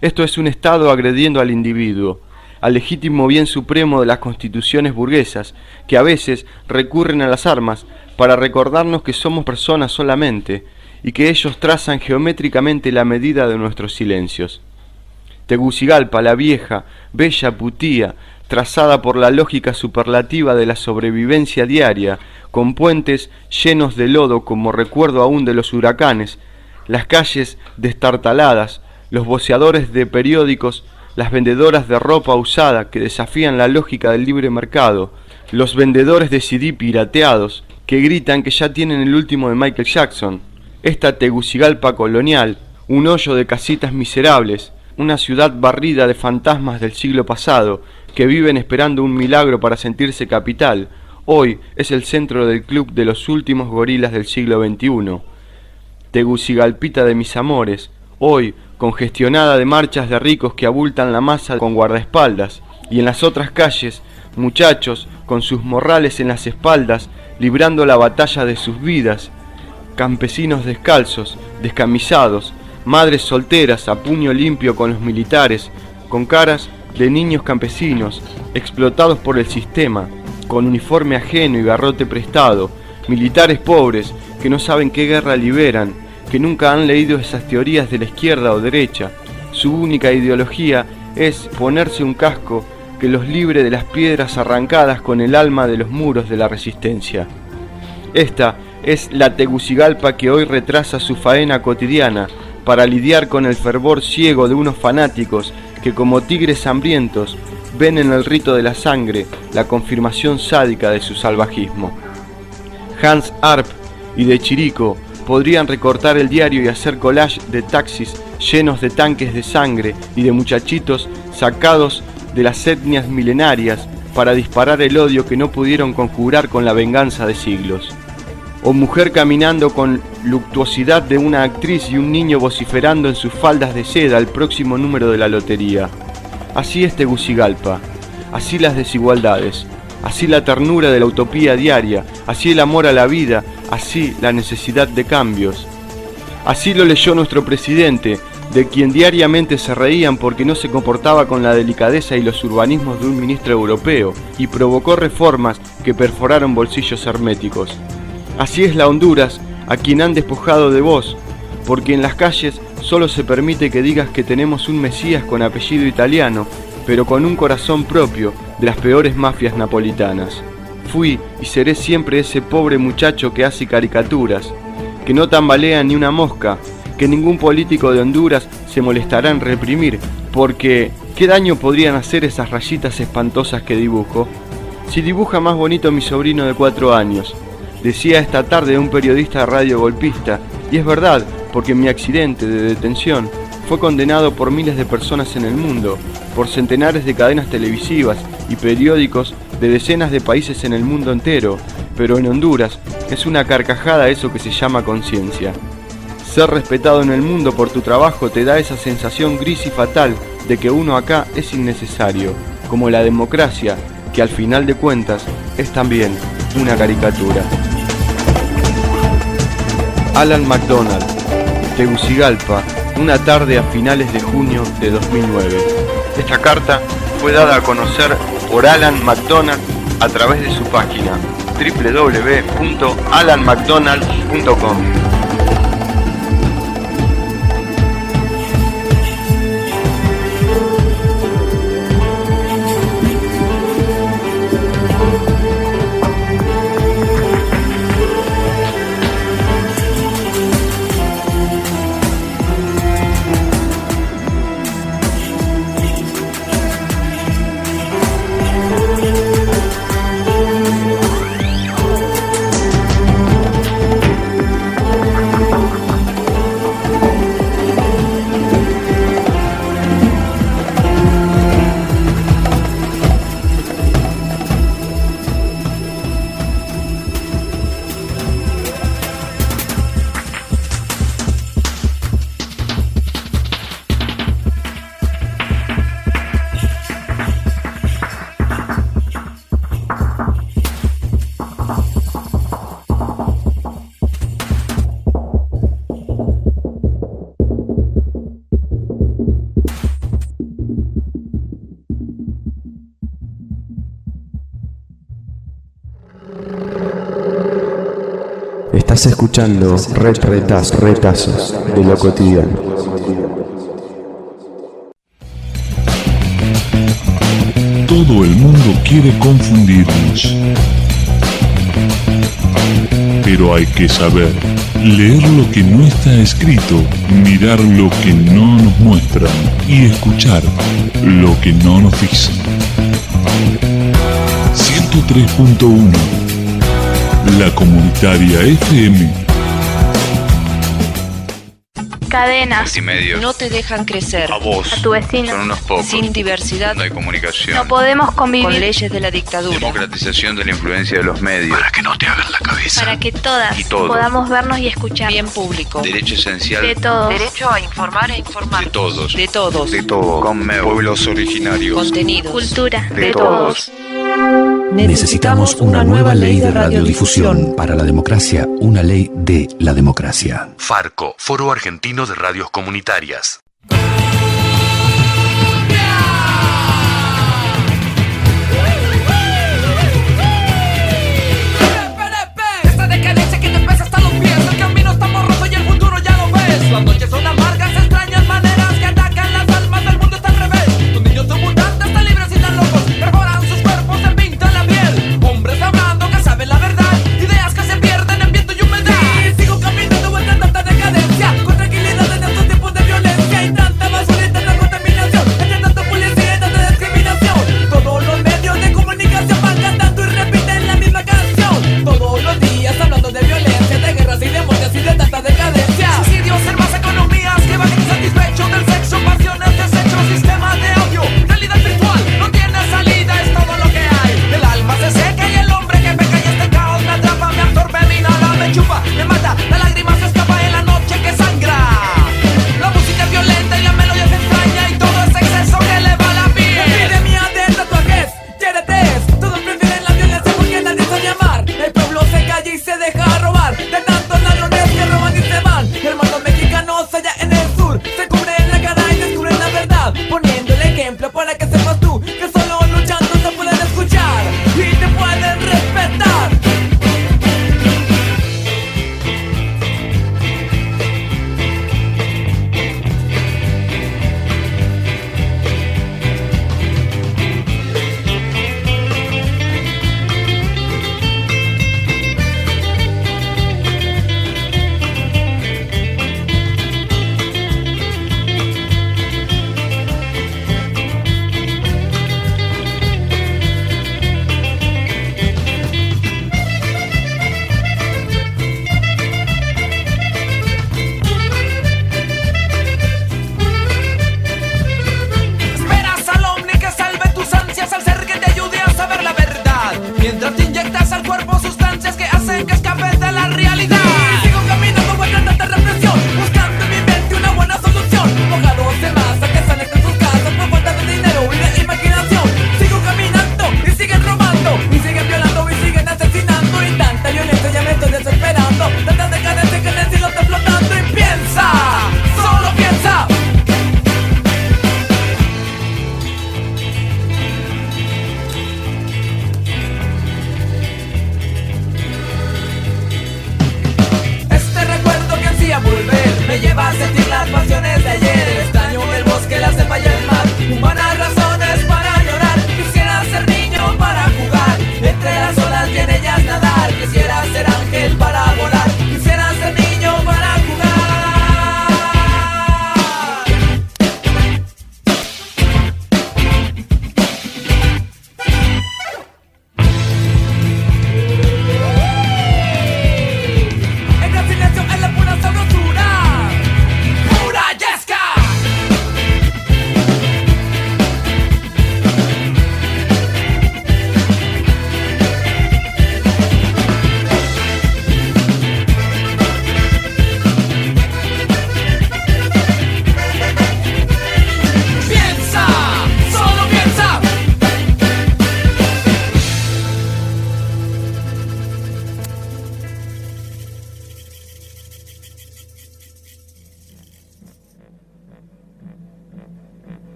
Speaker 10: Esto es un Estado agrediendo al individuo, al legítimo bien supremo de las constituciones burguesas, que a veces recurren a las armas para recordarnos que somos personas solamente, y que ellos trazan geométricamente la medida de nuestros silencios. Tegucigalpa, la vieja, bella putía, trazada por la lógica superlativa de la sobrevivencia diaria, con puentes llenos de lodo como recuerdo aún de los huracanes, las calles destartaladas, los voceadores de periódicos, las vendedoras de ropa usada que desafían la lógica del libre mercado, los vendedores de CD pirateados que gritan que ya tienen el último de Michael Jackson. Esta Tegucigalpa colonial, un hoyo de casitas miserables, una ciudad barrida de fantasmas del siglo pasado, que viven esperando un milagro para sentirse capital, hoy es el centro del club de los últimos gorilas del siglo XXI. Tegucigalpita de mis amores, hoy congestionada de marchas de ricos que abultan la masa con guardaespaldas, y en las otras calles, muchachos con sus morrales en las espaldas, librando la batalla de sus vidas, campesinos descalzos, descamisados, madres solteras a puño limpio con los militares, con caras de niños campesinos, explotados por el sistema, con uniforme ajeno y garrote prestado, militares pobres que no saben qué guerra liberan, que nunca han leído esas teorías de la izquierda o derecha. Su única ideología es ponerse un casco que los libre de las piedras arrancadas con el alma de los muros de la resistencia. Esta es la Tegucigalpa que hoy retrasa su faena cotidiana para lidiar con el fervor ciego de unos fanáticos que como tigres hambrientos ven en el rito de la sangre la confirmación sádica de su salvajismo. Hans Arp y de Chirico podrían recortar el diario y hacer collage de taxis llenos de tanques de sangre y de muchachitos sacados de las etnias milenarias para disparar el odio que no pudieron conjurar con la venganza de siglos. O mujer caminando con luctuosidad de una actriz y un niño vociferando en sus faldas de seda el próximo número de la lotería. Así es Tegucigalpa, así las desigualdades, así la ternura de la utopía diaria, así el amor a la vida, así la necesidad de cambios. Así lo leyó nuestro presidente, de quien diariamente se reían porque no se comportaba con la delicadeza y los urbanismos de un ministro europeo, y provocó reformas que perforaron bolsillos herméticos. Así es la Honduras, a quien han despojado de voz, porque en las calles solo se permite que digas que tenemos un Mesías con apellido italiano, pero con un corazón propio de las peores mafias napolitanas. Fui y seré siempre ese pobre muchacho que hace caricaturas, que no tambalea ni una mosca, que ningún político de Honduras se molestará en reprimir, porque ¿qué daño podrían hacer esas rayitas espantosas que dibujo? Si dibuja más bonito mi sobrino de 4 años, decía esta tarde un periodista de radio golpista, y es verdad, porque mi accidente de detención fue condenado por miles de personas en el mundo, por centenares de cadenas televisivas y periódicos de decenas de países en el mundo entero, pero en Honduras es una carcajada eso que se llama conciencia. Ser respetado en el mundo por tu trabajo te da esa sensación gris y fatal de que uno acá es innecesario, como la democracia, que al final de cuentas es también una caricatura. Alan McDonald, Tegucigalpa, una tarde a finales de junio de 2009. Esta carta fue dada a conocer por Alan McDonald a través de su página www.alanmcdonald.com.
Speaker 15: Estás escuchando retazos de lo cotidiano.
Speaker 16: Todo el mundo quiere confundirnos, pero hay que saber leer lo que no está escrito, mirar lo que no nos muestran y escuchar lo que no nos dicen. 103.1 La Comunitaria FM.
Speaker 17: Cadenas.
Speaker 18: Multimedios.
Speaker 17: No te dejan crecer.
Speaker 18: A vos.
Speaker 17: A tu vecino.
Speaker 18: Son unos pocos.
Speaker 17: Sin diversidad.
Speaker 18: No hay comunicación.
Speaker 17: No podemos convivir con leyes de la dictadura.
Speaker 18: Democratización de la influencia de los medios. Para que no te hagan la cabeza.
Speaker 17: Para que todas
Speaker 18: y todos
Speaker 17: podamos vernos y escuchar. Bien público.
Speaker 18: Derecho esencial.
Speaker 17: De todos. Derecho a informar e informar.
Speaker 18: De todos.
Speaker 17: De todos.
Speaker 18: De todo. Conmebol. Pueblos originarios.
Speaker 17: Contenidos. Cultura.
Speaker 18: De todos.
Speaker 19: Necesitamos una nueva ley de radiodifusión. Para la democracia, una ley de la democracia.
Speaker 20: Farco, Foro Argentino de Radios Comunitarias.
Speaker 21: Esta decadencia que te pesa hasta los pies. El camino está borroso y el futuro ya lo ves. Las noches son amargas, extrañas maneras que atacan las almas del mundo está al revés. Los niños son mutantes, están libres y tan locos. Perforan sus cuerpos, se pintan la piel. Hombres hablando que saben la verdad. Ideas que se pierden en viento y humedad. Y sigo caminando en tanta decadencia. Con tranquilidad en estos tiempos de violencia.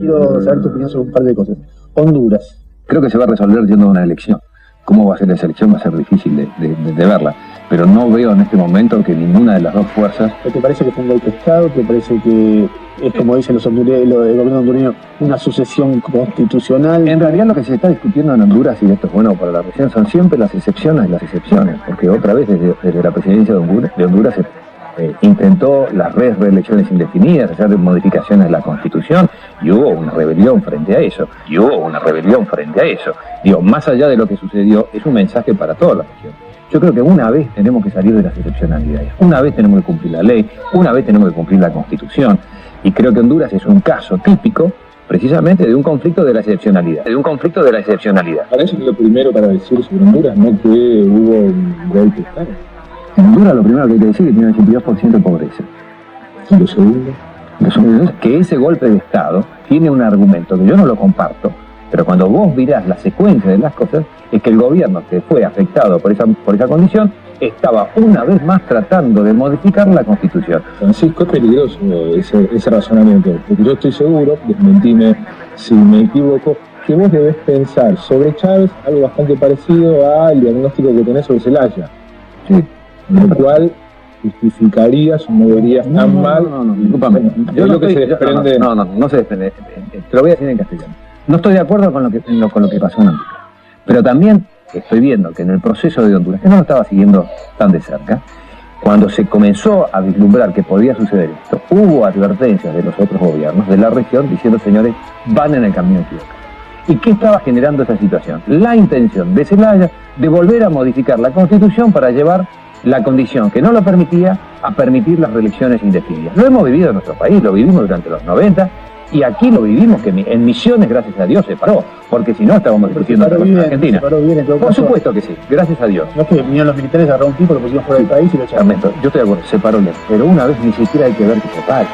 Speaker 2: quiero saber tu opinión sobre un par de cosas. Honduras.
Speaker 22: Creo que se va a resolver yendo a una elección. ¿Cómo va a ser esa elección? Va a ser difícil de verla. Pero no veo en este momento que ninguna de las dos fuerzas...
Speaker 2: ¿Te parece que fue un golpe de Estado? ¿Te parece que es, como dicen el gobierno hondureño, una sucesión constitucional?
Speaker 22: En realidad lo que se está discutiendo en Honduras, y esto es bueno para la región, son siempre las excepciones, porque otra vez desde la presidencia de Honduras se intentó las reelecciones indefinidas, hacer modificaciones de la Constitución, y hubo una rebelión frente a eso. Digo, más allá de lo que sucedió, es un mensaje para toda la región. Yo creo que una vez tenemos que salir de las excepcionalidades, una vez tenemos que cumplir la ley, una vez tenemos que cumplir la Constitución, y creo que Honduras es un caso típico precisamente de un conflicto de la excepcionalidad.
Speaker 2: Para eso es lo primero para decir sobre Honduras, no que hubo un golpe de Estado.
Speaker 22: En Honduras lo primero que hay que decir es que tiene un 82% de pobreza.
Speaker 2: Y lo segundo
Speaker 22: es que ese golpe de Estado tiene un argumento que yo no lo comparto, pero cuando vos mirás la secuencia de las cosas, es que el gobierno que fue afectado por esa condición estaba una vez más tratando de modificar la Constitución.
Speaker 2: Francisco, es peligroso ese razonamiento, porque yo estoy seguro, desmentime si me equivoco, que vos debés pensar sobre Chávez algo bastante parecido al diagnóstico que tenés sobre Zelaya.
Speaker 22: Sí.
Speaker 2: En el cual justificarías o no verías tan mal.
Speaker 22: No, discúlpame. No se desprende. Te lo voy a decir en castellano. No estoy de acuerdo con lo que pasó en Honduras. Pero también estoy viendo que en el proceso de Honduras, que no lo estaba siguiendo tan de cerca, cuando se comenzó a vislumbrar que podía suceder esto, hubo advertencias de los otros gobiernos de la región diciendo, señores, van en el camino equivocado. ¿Y qué estaba generando esa situación? La intención de Zelaya de volver a modificar la Constitución para llevar la condición que no lo permitía a permitir las reelecciones indefinidas. Lo hemos vivido en nuestro país, lo vivimos durante los 90, y aquí lo vivimos, que en Misiones, gracias a Dios, se paró, porque si no estábamos discutiendo en Argentina. Por supuesto que sí, gracias a Dios.
Speaker 2: No es que vinieron los militares, agarraron un tipo, lo pusieron fuera del país y lo echaron.
Speaker 22: Ernesto, yo estoy de acuerdo, se paró bien, pero una vez ni siquiera hay que ver que se pare.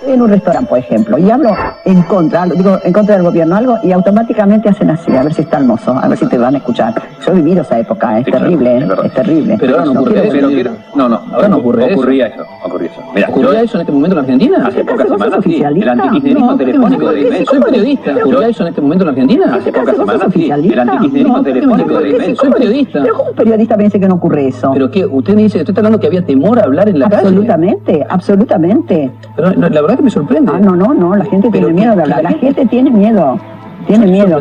Speaker 23: En un restaurante, por ejemplo, y hablo en contra del gobierno algo, y automáticamente hacen así, a ver si está el mozo, a ver si te van a escuchar. Yo he vivido esa época, es terrible, es terrible.
Speaker 22: Pero ahora no ocurre eso. Ahora no ocurría eso. Mira, ¿ocurría eso en este momento en Argentina? Hace pocas semanas, sí. El antikirchnerismo telefónico de Ismael. Soy periodista. ¿Ocurría eso en este momento en Argentina? Hace pocas semanas, sí. El antikirchnerismo telefónico de Ismael. Soy periodista.
Speaker 23: Pero ¿cómo un periodista me dice que no ocurre eso?
Speaker 22: Pero que usted me dice, usted está hablando que había temor a hablar en la calle.
Speaker 23: Absolutamente.
Speaker 22: Pero la verdad que me sorprende.
Speaker 23: No, la gente tiene miedo de hablar. La gente tiene miedo. Te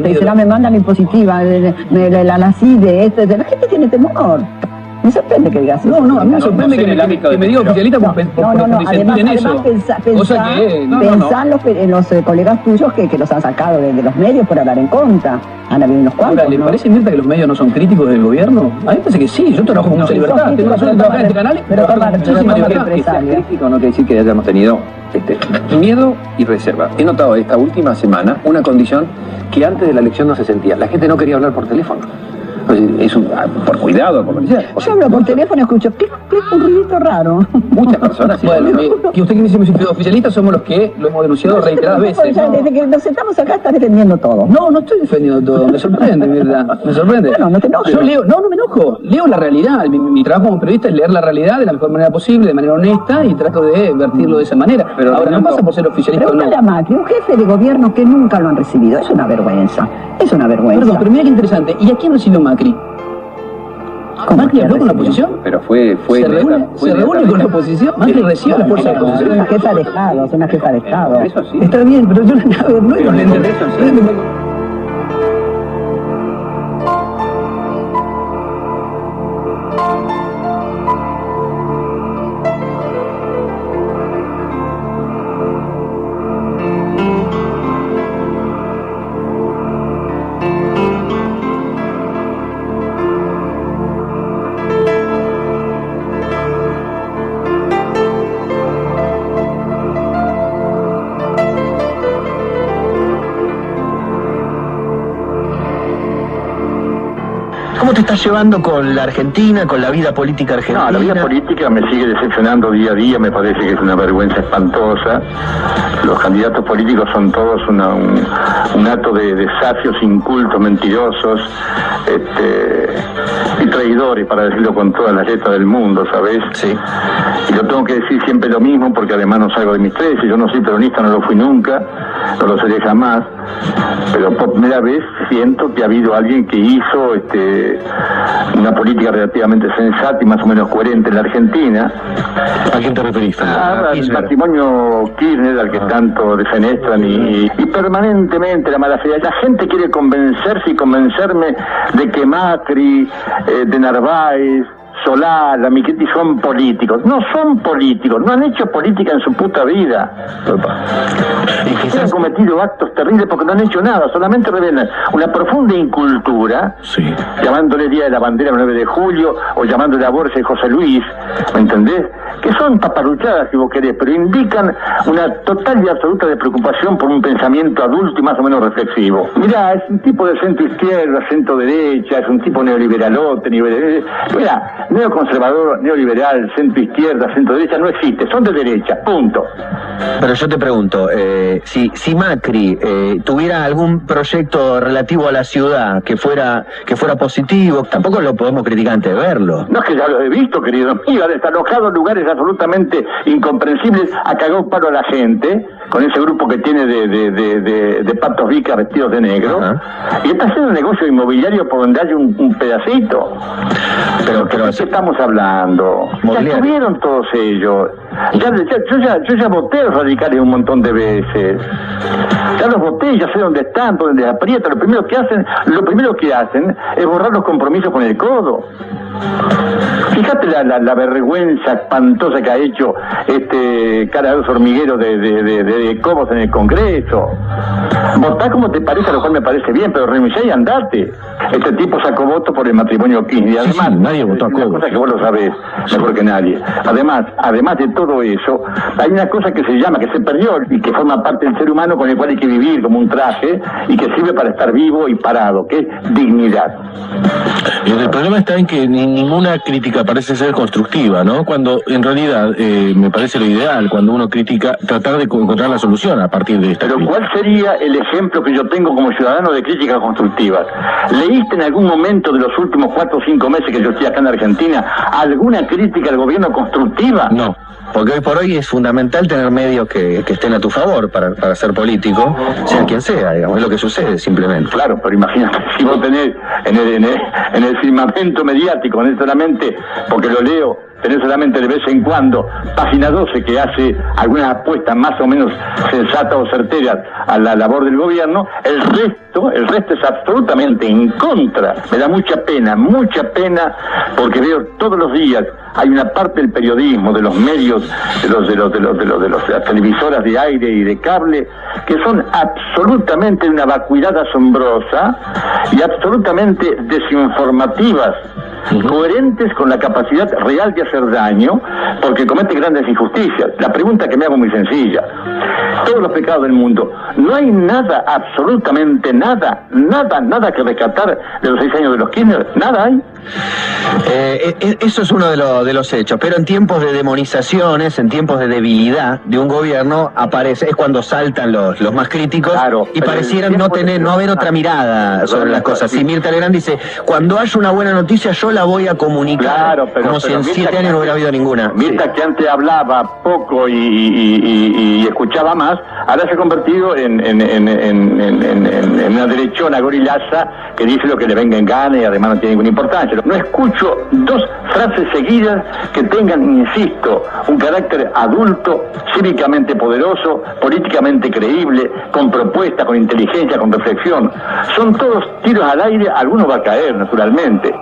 Speaker 23: dice, me mandan la impositiva, la CIDE, la gente tiene temor. Me sorprende que digas eso.
Speaker 22: No, a mí me sorprende que me diga oficialista por disentir en eso.
Speaker 23: Pensá en los colegas tuyos que los han sacado de los medios por hablar en contra. Han habido unos cuantos.
Speaker 22: Ahora, ¿le parece, Mirta, que los medios no son críticos del gobierno? A mí me parece que sí. Yo trabajo con mucha libertad. Tengo la suerte de trabajar en este canal. Pero muchísima libertad. Crítico no quiere decir que hayamos tenido miedo y reserva. He notado esta última semana una condición que antes de la elección no se sentía. La gente no quería hablar por teléfono. Por cuidado, por lo que sea.
Speaker 23: Yo hablo por teléfono y escucho clic, un ruidito raro.
Speaker 22: Muchas personas. Bueno, que usted quiere decir oficialistas somos los que lo hemos denunciado reiteradas veces.
Speaker 23: Desde que nos sentamos acá estás defendiendo todo.
Speaker 22: No estoy defendiendo todo. Me sorprende, verdad. Me sorprende.
Speaker 23: Bueno, no te enojes.
Speaker 22: Yo leo, no me enojo. Leo la realidad. Mi trabajo como periodista es leer la realidad de la mejor manera posible, de manera honesta, y trato de vertirlo de esa manera. Pero ahora no pasa por ser oficialista o no.
Speaker 23: Pregúntale a Macri, un jefe de gobierno que nunca lo han recibido. Es una vergüenza. Perdón,
Speaker 22: pero mira qué interesante. ¿Y a quién recibió Macri? ¿Macri habló con la oposición? Pero ¿Se reúne con la oposición? ¿Macri recibe a la fuerza de la oposición?
Speaker 23: Es una jefa de Estado,
Speaker 22: Eso sí.
Speaker 23: Está bien, pero yo no
Speaker 22: eso sí.
Speaker 3: te estás llevando con la Argentina, con la vida política argentina?
Speaker 8: No, la vida política me sigue decepcionando día a día, me parece que es una vergüenza espantosa. Los candidatos políticos son todos un acto de sacios, incultos, mentirosos, y traidores, para decirlo con todas las letras del mundo, ¿sabes?
Speaker 3: Sí.
Speaker 8: Y lo tengo que decir siempre lo mismo, porque además no salgo de mis 13, yo no soy peronista, no lo fui nunca, no lo seré jamás, pero por primera vez siento que ha habido alguien que hizo una política relativamente sensata y más o menos coherente en la Argentina.
Speaker 3: ¿A quién te referís?
Speaker 8: Al matrimonio Kirchner, al que tanto defenestran y permanentemente la mala fe. La gente quiere convencerse y convencerme de que Macri, de Narváez, Solá, Michetti son políticos. No son políticos, no han hecho política en su puta vida. Y han cometido actos terribles porque no han hecho nada, solamente revelan una profunda incultura, llamándole Día de la Bandera el 9 de julio, o llamándole a Borges y José Luis, ¿me entendés? Que son paparruchadas, si vos querés, pero indican una total y absoluta despreocupación por un pensamiento adulto y más o menos reflexivo. Mirá, es un tipo de centro-izquierda, centro-derecha, es un tipo neoliberalote, mirá, neoconservador, neoliberal, centro-izquierda, centro-derecha, no existe, son de derecha, punto.
Speaker 3: Pero yo te pregunto, si Macri tuviera algún proyecto relativo a la ciudad que fuera positivo, tampoco lo podemos criticar antes de verlo.
Speaker 8: No, es que ya lo he visto, querido mío, ha desalojado lugares absolutamente incomprensibles, ha cagado un palo a la gente, con ese grupo que tiene de patos vicas vestidos de negro, y está haciendo un negocio inmobiliario por donde hay un pedacito. Pero ¿de qué estamos hablando? Ya estuvieron todos ellos. Yo ya voté a los radicales un montón de veces. Ya los voté, ya sé dónde están, dónde les aprieta. Lo primero que hacen es borrar los compromisos con el codo. Fíjate la vergüenza espantosa que ha hecho cara de hormiguero de Cobos en el Congreso. Votá como te parece, lo cual me parece bien, pero renunciá y andate. Este tipo sacó votos por el matrimonio Kirchner. Y además,
Speaker 3: nadie votó a Cobos.
Speaker 8: Una cosa que vos lo sabés mejor que nadie. Además de todo eso, hay una cosa que se llama, que se perdió y que forma parte del ser humano, con el cual hay que vivir como un traje y que sirve para estar vivo y parado, que es dignidad.
Speaker 9: El problema está en que ninguna crítica parece ser constructiva, ¿no? Cuando en realidad me parece lo ideal, cuando uno critica, tratar de encontrar la solución a partir de esta
Speaker 8: Pero
Speaker 9: crítica.
Speaker 8: ¿cuál sería el ejemplo que yo tengo como ciudadano de críticas constructivas? ¿Leíste en algún momento de los últimos 4 o 5 meses que yo estoy acá en Argentina alguna crítica al gobierno constructiva?
Speaker 3: No. Porque hoy por hoy es fundamental tener medios que estén a tu favor para ser político, sea quien sea, digamos, es lo que sucede simplemente.
Speaker 8: Claro, pero imagínate, si vos tenés en el firmamento mediático, no solamente porque lo leo, tenés solamente de vez en cuando Página 12 que hace algunas apuestas más o menos sensatas o certeras a la labor del gobierno, el resto es absolutamente en contra. Me da mucha pena, porque veo todos los días, hay una parte del periodismo, de los medios, de las televisoras de aire y de cable, que son absolutamente una vacuidad asombrosa y absolutamente desinformativas, coherentes con la capacidad real de hacer daño, porque cometen grandes injusticias. La pregunta que me hago es muy sencilla. Todos los pecados del mundo, ¿no hay nada, absolutamente nada que rescatar de los 6 años de los Kirchner? ¿Nada hay?
Speaker 3: Eso es uno de los hechos, pero en tiempos de demonizaciones, en tiempos de debilidad de un gobierno, es cuando saltan los más críticos, y parecieran no haber otra mirada sobre las cosas. Si Mirta Legrand dice, cuando haya una buena noticia yo la voy a comunicar, como si en 7 años no hubiera habido ninguna.
Speaker 8: Mirta, que antes hablaba poco y escuchaba más, ahora se ha convertido en una derechona gorilaza que dice lo que le venga en gana y además no tiene ninguna importancia. No escucho 2 frases seguidas que tengan, insisto, un carácter adulto, cívicamente poderoso, políticamente creíble, con propuesta, con inteligencia, con reflexión. Son todos tiros al aire, alguno va a caer, naturalmente.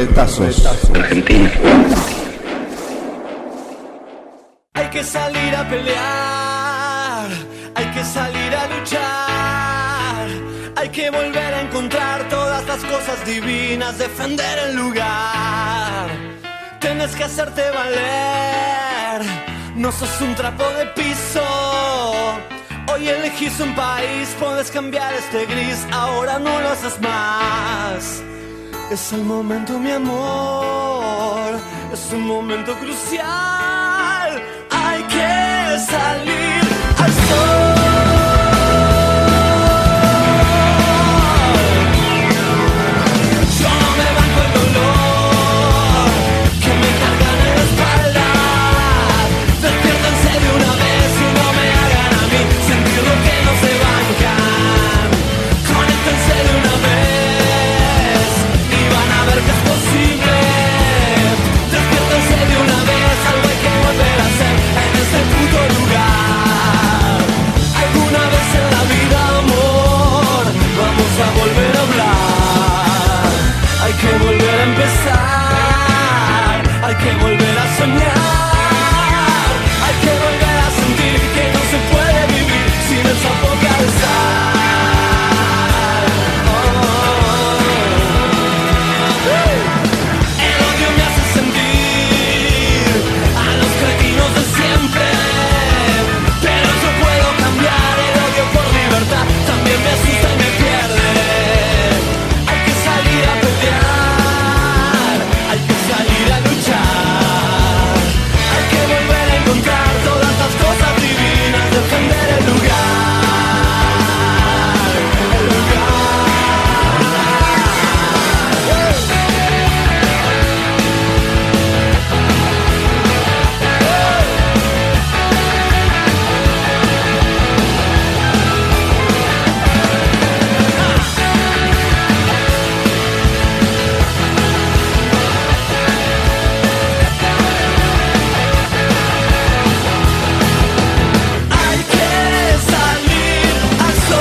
Speaker 15: Retazos.
Speaker 18: Argentina.
Speaker 14: Hay que salir a pelear, hay que salir a luchar, hay que volver a encontrar todas las cosas divinas, defender el lugar. Tienes que hacerte valer, no sos un trapo de piso. Hoy elegís un país, puedes cambiar este gris, ahora no lo haces más. Es el momento, mi amor, es un momento crucial. Hay que salir al sol. Yo no me banco el dolor que me cargan en la espalda. Despiértense de una vez y no me hagan a mí sentir lo que no se bancan. Conéctense de una vez y van a ver que es posible. Despiértense de una vez, algo hay que volver a hacer en este puto lugar. Alguna vez en la vida, amor, vamos a volver a hablar. Hay que volver a empezar, hay que volver a soñar, hay que volver a sentir que no se puede vivir sin esa boca de sal. El odio me hace sentir a los cretinos de siempre, pero yo puedo cambiar el odio por libertad, también me asusta y me pierde. Hay que salir a pelear, hay que salir a luchar, hay que volver a encontrar todas las cosas divinas, defender el lugar, el lugar. Hay que salir al sol. Salir al sol. Salir al sol. Salir al sol.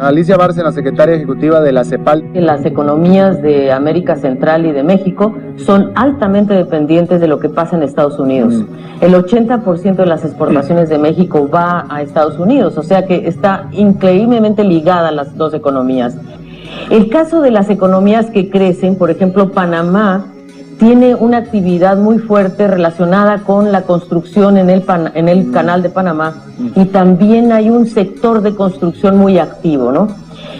Speaker 4: Alicia Bárcena, secretaria ejecutiva de la CEPAL.
Speaker 11: Las economías de América Central y de México son altamente dependientes de lo que pasa en Estados Unidos. El 80% de las exportaciones de México va a Estados Unidos, o sea que está increíblemente ligada a las dos economías. El caso de las economías que crecen, por ejemplo, Panamá tiene una actividad muy fuerte relacionada con la construcción en el canal de Panamá, y también hay un sector de construcción muy activo, ¿no?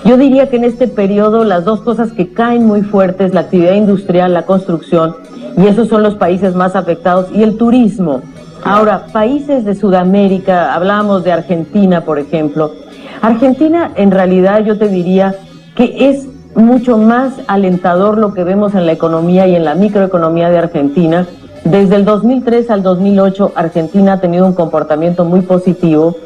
Speaker 11: Yo diría que en este periodo las dos cosas que caen muy fuertes, la actividad industrial, la construcción, y esos son los países más afectados, y el turismo. Ahora, países de Sudamérica, hablábamos de Argentina, por ejemplo. Argentina, en realidad, yo te diría que es mucho más alentador lo que vemos en la economía y en la microeconomía de Argentina. Desde el 2003 al 2008, Argentina ha tenido un comportamiento muy positivo,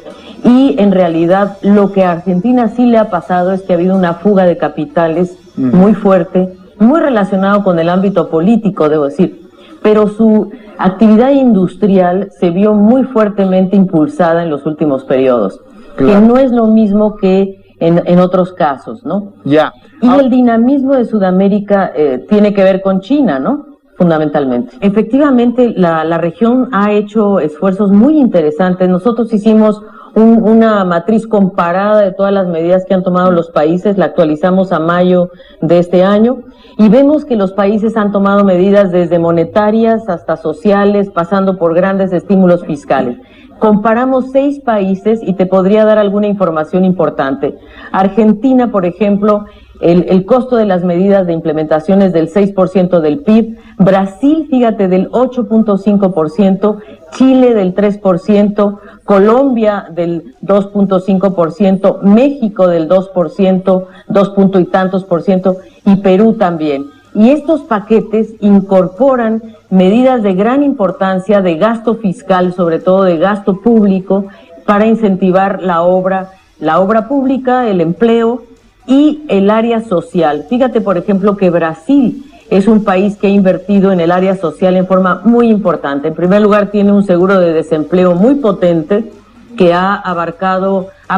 Speaker 11: y en realidad lo que a Argentina sí le ha pasado es que ha habido una fuga de capitales muy fuerte, muy relacionado con el ámbito político, debo decir, pero su actividad industrial se vio muy fuertemente impulsada en los últimos periodos, que no es lo mismo que en otros casos, ¿no?
Speaker 4: Ya.
Speaker 11: Y el dinamismo de Sudamérica tiene que ver con China, ¿no? Fundamentalmente. Efectivamente, la región ha hecho esfuerzos muy interesantes. Nosotros hicimos una matriz comparada de todas las medidas que han tomado los países, la actualizamos a mayo de este año, y vemos que los países han tomado medidas desde monetarias hasta sociales, pasando por grandes estímulos fiscales. Comparamos 6 países y te podría dar alguna información importante. Argentina, por ejemplo, el costo de las medidas de implementación es del 6% del PIB, Brasil, fíjate, del 8.5%, Chile del 3%, Colombia del 2.5%, México del 2%, 2 punto y tantos por ciento, y Perú también. Y estos paquetes incorporan medidas de gran importancia de gasto fiscal, sobre todo de gasto público, para incentivar la obra pública, el empleo y el área social. Fíjate, por ejemplo, que Brasil es un país que ha invertido en el área social en forma muy importante. En primer lugar, tiene un seguro de desempleo muy potente que ha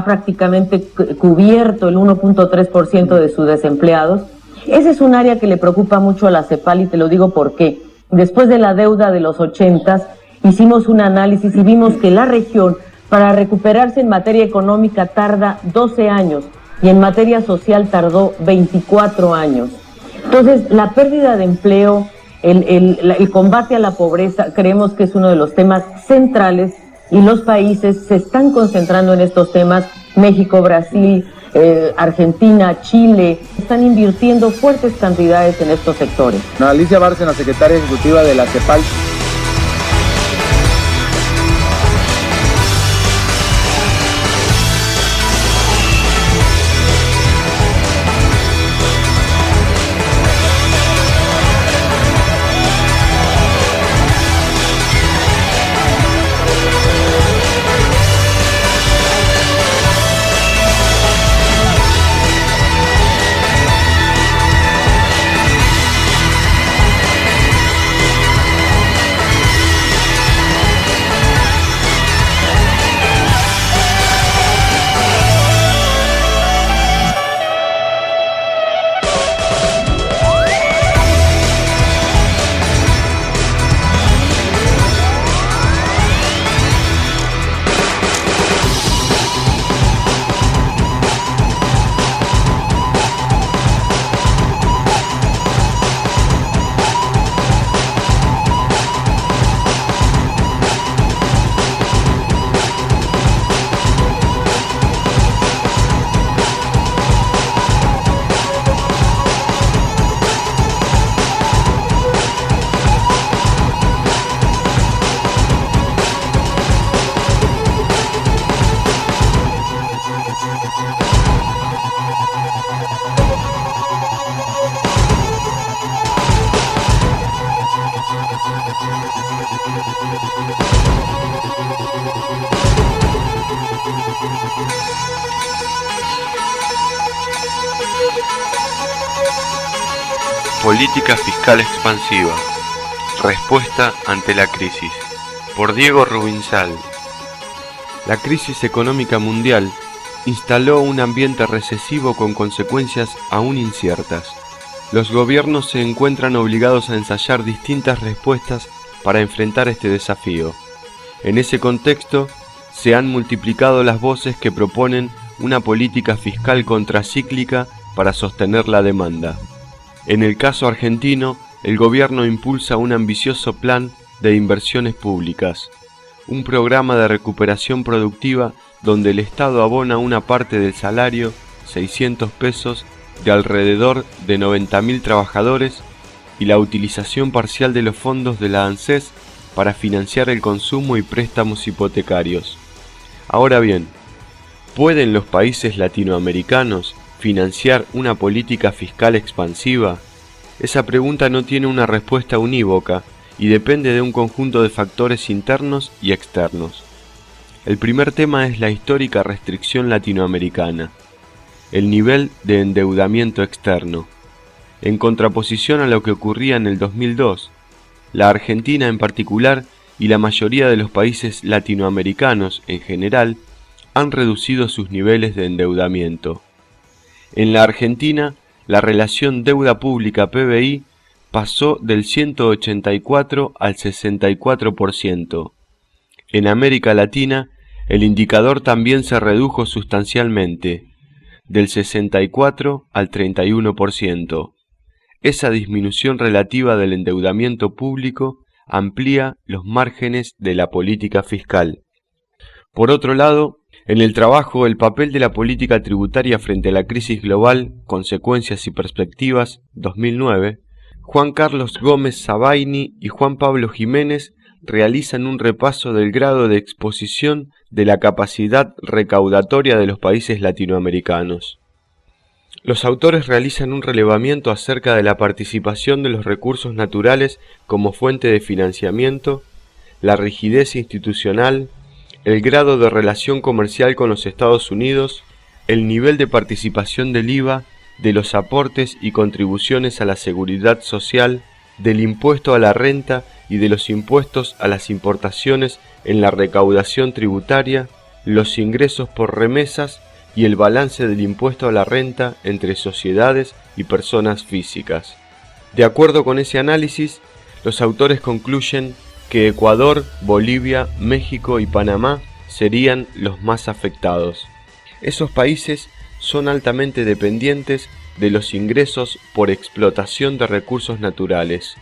Speaker 11: prácticamente cubierto el 1.3% de sus desempleados. Ese es un área que le preocupa mucho a la CEPAL, y te lo digo por qué. Después de la deuda de los 80s, hicimos un análisis y vimos que la región, para recuperarse en materia económica, tarda 12 años y en materia social tardó 24 años. Entonces, la pérdida de empleo, el combate a la pobreza, creemos que es uno de los temas centrales, y los países se están concentrando en estos temas. México, Brasil, Argentina, Chile, están invirtiendo fuertes cantidades en estos sectores.
Speaker 4: Alicia Bárcena, secretaria ejecutiva de la CEPAL.
Speaker 10: Política fiscal expansiva. Respuesta ante la crisis. Por Diego Rubinsal. La crisis económica mundial instaló un ambiente recesivo con consecuencias aún inciertas. Los gobiernos se encuentran obligados a ensayar distintas respuestas para enfrentar este desafío. En ese contexto, se han multiplicado las voces que proponen una política fiscal contracíclica para sostener la demanda. En el caso argentino, el gobierno impulsa un ambicioso plan de inversiones públicas, un programa de recuperación productiva donde el Estado abona una parte del salario, 600 pesos, de alrededor de 90.000 trabajadores, y la utilización parcial de los fondos de la ANSES para financiar el consumo y préstamos hipotecarios. Ahora bien, ¿pueden los países latinoamericanos financiar una política fiscal expansiva? Esa pregunta no tiene una respuesta unívoca y depende de un conjunto de factores internos y externos. El primer tema es la histórica restricción latinoamericana, el nivel de endeudamiento externo. En contraposición a lo que ocurría en el 2002, la Argentina en particular y la mayoría de los países latinoamericanos en general han reducido sus niveles de endeudamiento. En la Argentina, la relación deuda pública-PBI pasó del 184 al 64%. En América Latina, el indicador también se redujo sustancialmente, del 64 al 31%. Esa disminución relativa del endeudamiento público amplía los márgenes de la política fiscal. Por otro lado, en el trabajo El papel de la política tributaria frente a la crisis global, consecuencias y perspectivas, 2009, Juan Carlos Gómez Sabaini y Juan Pablo Jiménez realizan un repaso del grado de exposición de la capacidad recaudatoria de los países latinoamericanos. Los autores realizan un relevamiento acerca de la participación de los recursos naturales como fuente de financiamiento, la rigidez institucional, el grado de relación comercial con los Estados Unidos, el nivel de participación del IVA, de los aportes y contribuciones a la seguridad social, del impuesto a la renta y de los impuestos a las importaciones en la recaudación tributaria, los ingresos por remesas y el balance del impuesto a la renta entre sociedades y personas físicas. De acuerdo con ese análisis, los autores concluyen que Ecuador, Bolivia, México y Panamá serían los más afectados. Esos países son altamente dependientes de los ingresos por explotación de recursos naturales.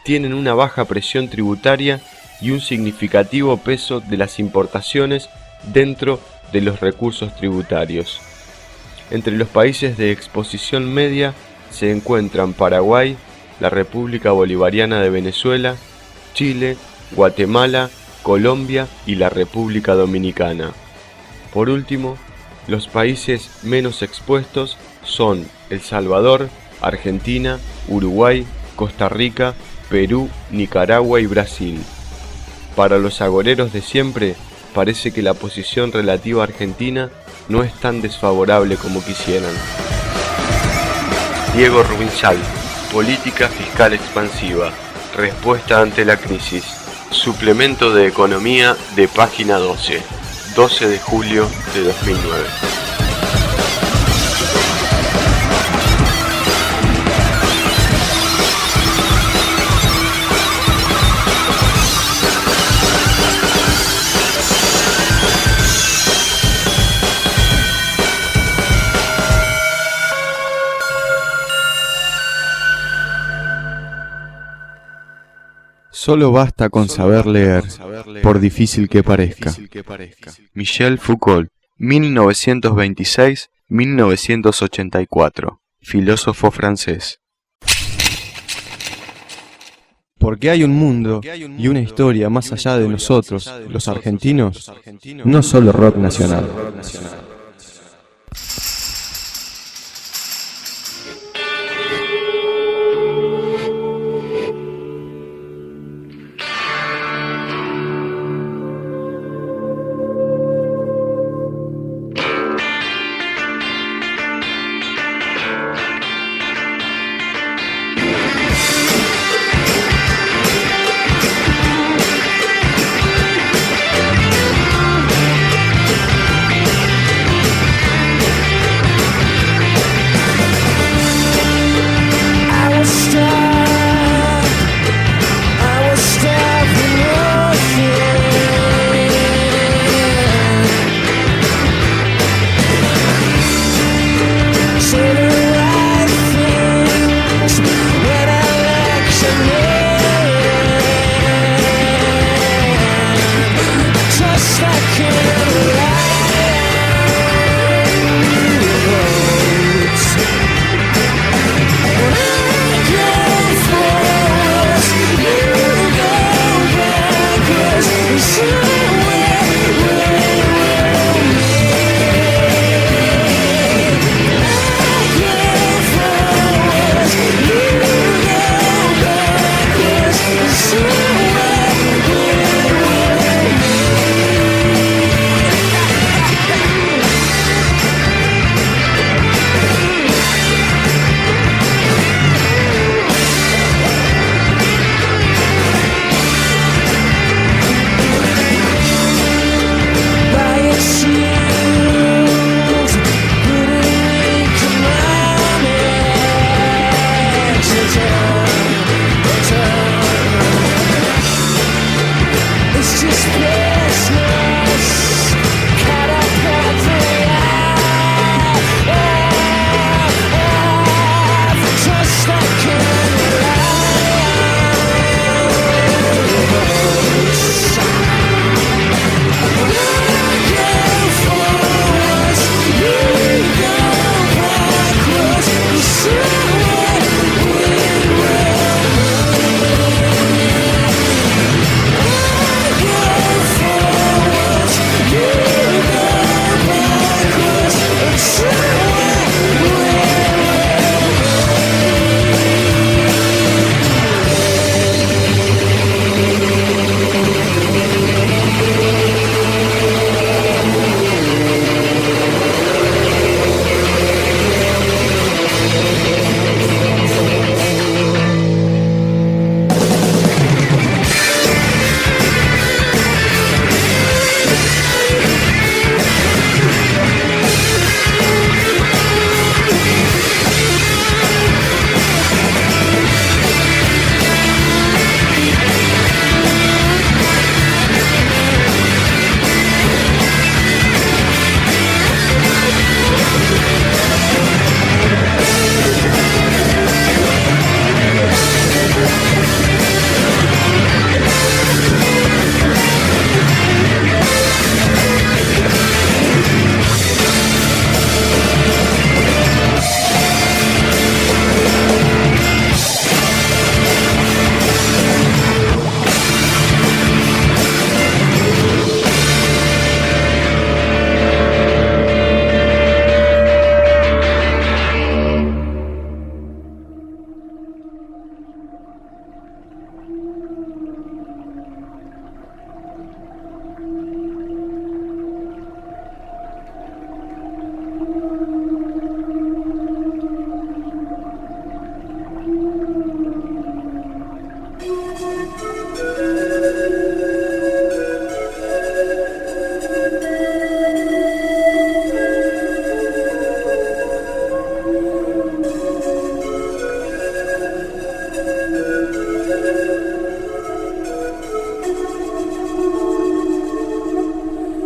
Speaker 10: Tienen una baja presión tributaria y un significativo peso de las importaciones dentro de los recursos tributarios. Entre los países de exposición media se encuentran Paraguay, la República Bolivariana de Venezuela, Chile, Guatemala, Colombia y la República Dominicana. Por último, los países menos expuestos son El Salvador, Argentina, Uruguay, Costa Rica, Perú, Nicaragua y Brasil. Para los agoreros de siempre, parece que la posición relativa argentina no es tan desfavorable como quisieran. Diego Rubinsal, Política Fiscal Expansiva, Respuesta ante la crisis. Suplemento de Economía de página 12, 12 de julio de 2009.
Speaker 15: Solo basta con saber leer, por difícil que parezca.
Speaker 10: Michel Foucault, 1926-1984, filósofo francés.
Speaker 15: Porque hay un mundo y una historia más allá de nosotros, los argentinos, no solo rock nacional.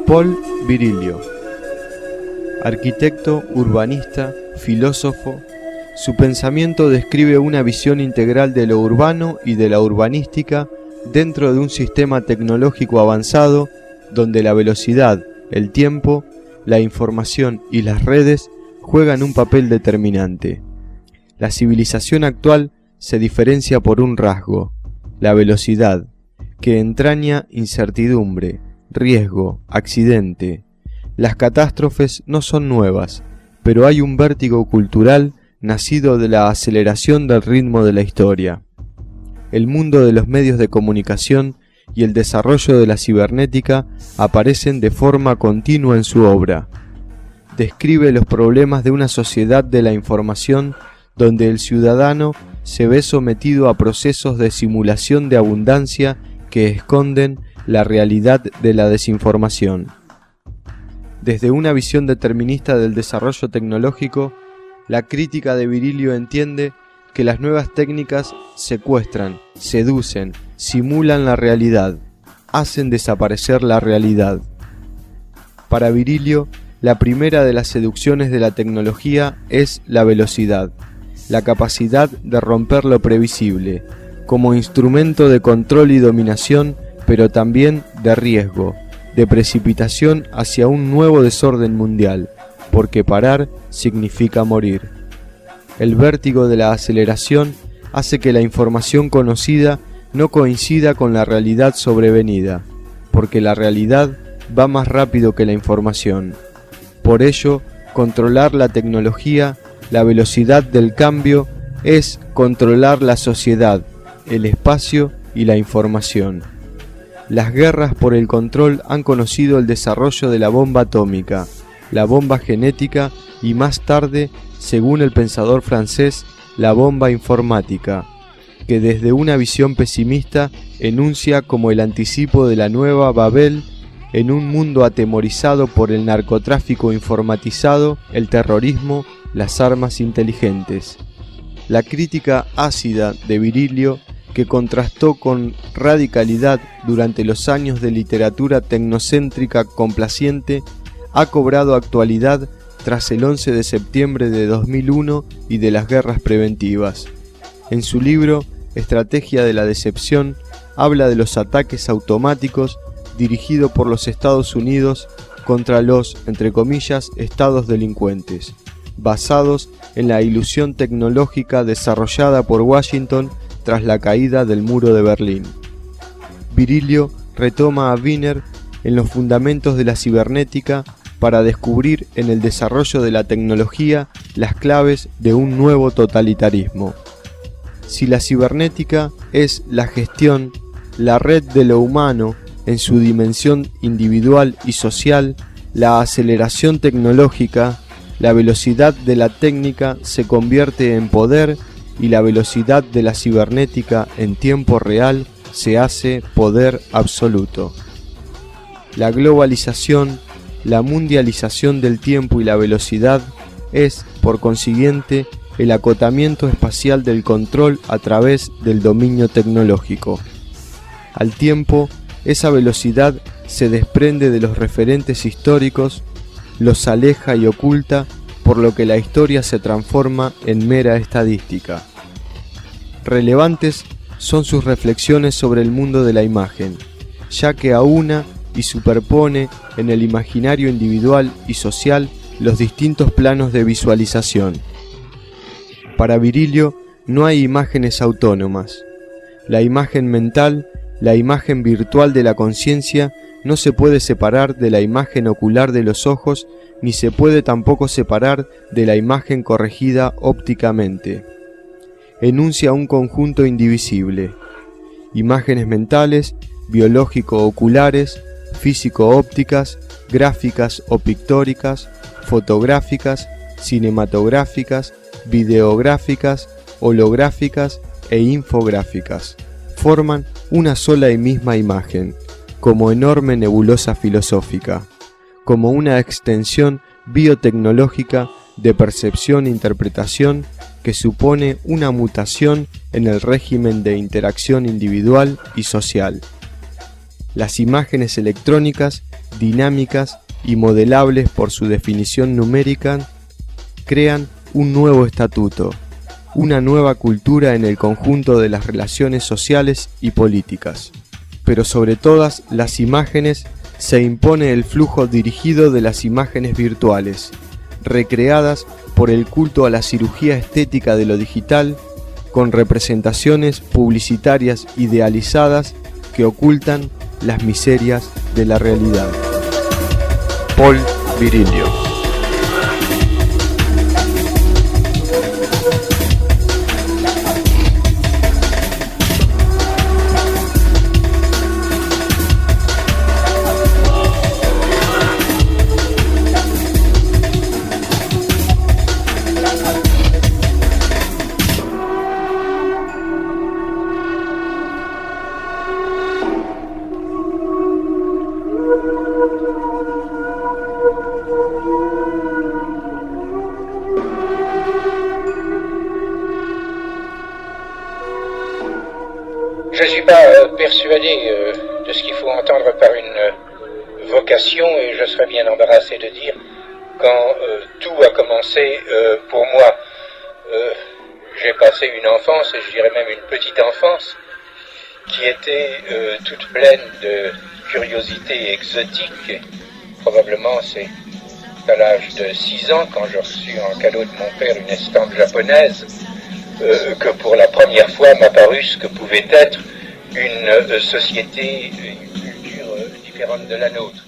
Speaker 15: Paul Virilio. Arquitecto, urbanista, filósofo, su pensamiento describe una visión integral de lo urbano y de la urbanística dentro de un sistema tecnológico avanzado donde la velocidad, el tiempo, la información y las redes juegan un papel determinante. La civilización actual se diferencia por un rasgo, la velocidad, que entraña incertidumbre, riesgo, accidente. Las catástrofes no son nuevas, pero hay un vértigo cultural nacido de la aceleración del ritmo de la historia. El mundo de los medios de comunicación y el desarrollo de la cibernética aparecen de forma continua en su obra. Describe los problemas de una sociedad de la información donde el ciudadano se ve sometido a procesos de simulación de abundancia que esconden la realidad de la desinformación. Desde una visión determinista del desarrollo tecnológico, la crítica de Virilio entiende que las nuevas técnicas secuestran, seducen, simulan la realidad, hacen desaparecer la realidad. Para Virilio, la primera de las seducciones de la tecnología es la velocidad, la capacidad de romper lo previsible, como instrumento de control y dominación, pero también de riesgo, de precipitación hacia un nuevo desorden mundial, porque parar significa morir. El vértigo de la aceleración hace que la información conocida no coincida con la realidad sobrevenida, porque la realidad va más rápido que la información. Por ello, controlar la tecnología, la velocidad del cambio, es controlar la sociedad, el espacio y la información. Las guerras por el control han conocido el desarrollo de la bomba atómica, la bomba genética y más tarde, según el pensador francés, la bomba informática, que desde una visión pesimista enuncia como el anticipo de la nueva Babel en un mundo atemorizado por el narcotráfico informatizado, el terrorismo, las armas inteligentes. La crítica ácida de Virilio, que contrastó con radicalidad durante los años de literatura tecnocéntrica complaciente, ha cobrado actualidad tras el 11 de septiembre de 2001 y de las guerras preventivas. En su libro Estrategia de la Decepción, habla de los ataques automáticos dirigidos por los Estados Unidos contra los, entre comillas, estados delincuentes, basados en la ilusión tecnológica desarrollada por Washington tras la caída del muro de Berlín. Virilio retoma a Wiener en los fundamentos de la cibernética para descubrir en el desarrollo de la tecnología las claves de un nuevo totalitarismo. Si la cibernética es la gestión, la red de lo humano en su dimensión individual y social, la aceleración tecnológica, la velocidad de la técnica se convierte en poder y la velocidad de la cibernética en tiempo real se hace poder absoluto. La globalización, la mundialización del tiempo y la velocidad es, por consiguiente, el acotamiento espacial del control a través del dominio tecnológico. Al tiempo, esa velocidad se desprende de los referentes históricos, los aleja y oculta, por lo que la historia se transforma en mera estadística. Relevantes son sus reflexiones sobre el mundo de la imagen, ya que aúna y superpone en el imaginario individual y social los distintos planos de visualización. Para Virilio no hay imágenes autónomas. La imagen mental, la imagen virtual de la conciencia, no se puede separar de la imagen ocular de los ojos, ni se puede tampoco separar de la imagen corregida ópticamente. Enuncia un conjunto indivisible. Imágenes mentales, biológico-oculares, físico-ópticas, gráficas o pictóricas, fotográficas, cinematográficas, videográficas, holográficas e infográficas. Forman una sola y misma imagen, como enorme nebulosa filosófica, como una extensión biotecnológica de percepción-interpretación que supone una mutación en el régimen de interacción individual y social. Las imágenes electrónicas dinámicas y modelables por su definición numérica, crean un nuevo estatuto, una nueva cultura en el conjunto de las relaciones sociales y políticas. Pero sobre todas las imágenes se impone el flujo dirigido de las imágenes virtuales, recreadas por el culto a la cirugía estética de lo digital, con representaciones publicitarias idealizadas que ocultan las miserias de la realidad. Paul Virilio.
Speaker 1: Je ne suis pas persuadé de ce qu'il faut entendre par une vocation, et je serais bien embarrassé de dire quand tout a commencé pour moi. J'ai passé une enfance, et je dirais même une petite enfance, qui était toute pleine de curiosités exotiques. Et probablement c'est à l'âge de 6 ans, quand j'ai reçu en cadeau de mon père une estampe japonaise, que pour la première fois m'apparut ce que pouvait être une société, une culture différente de la nôtre.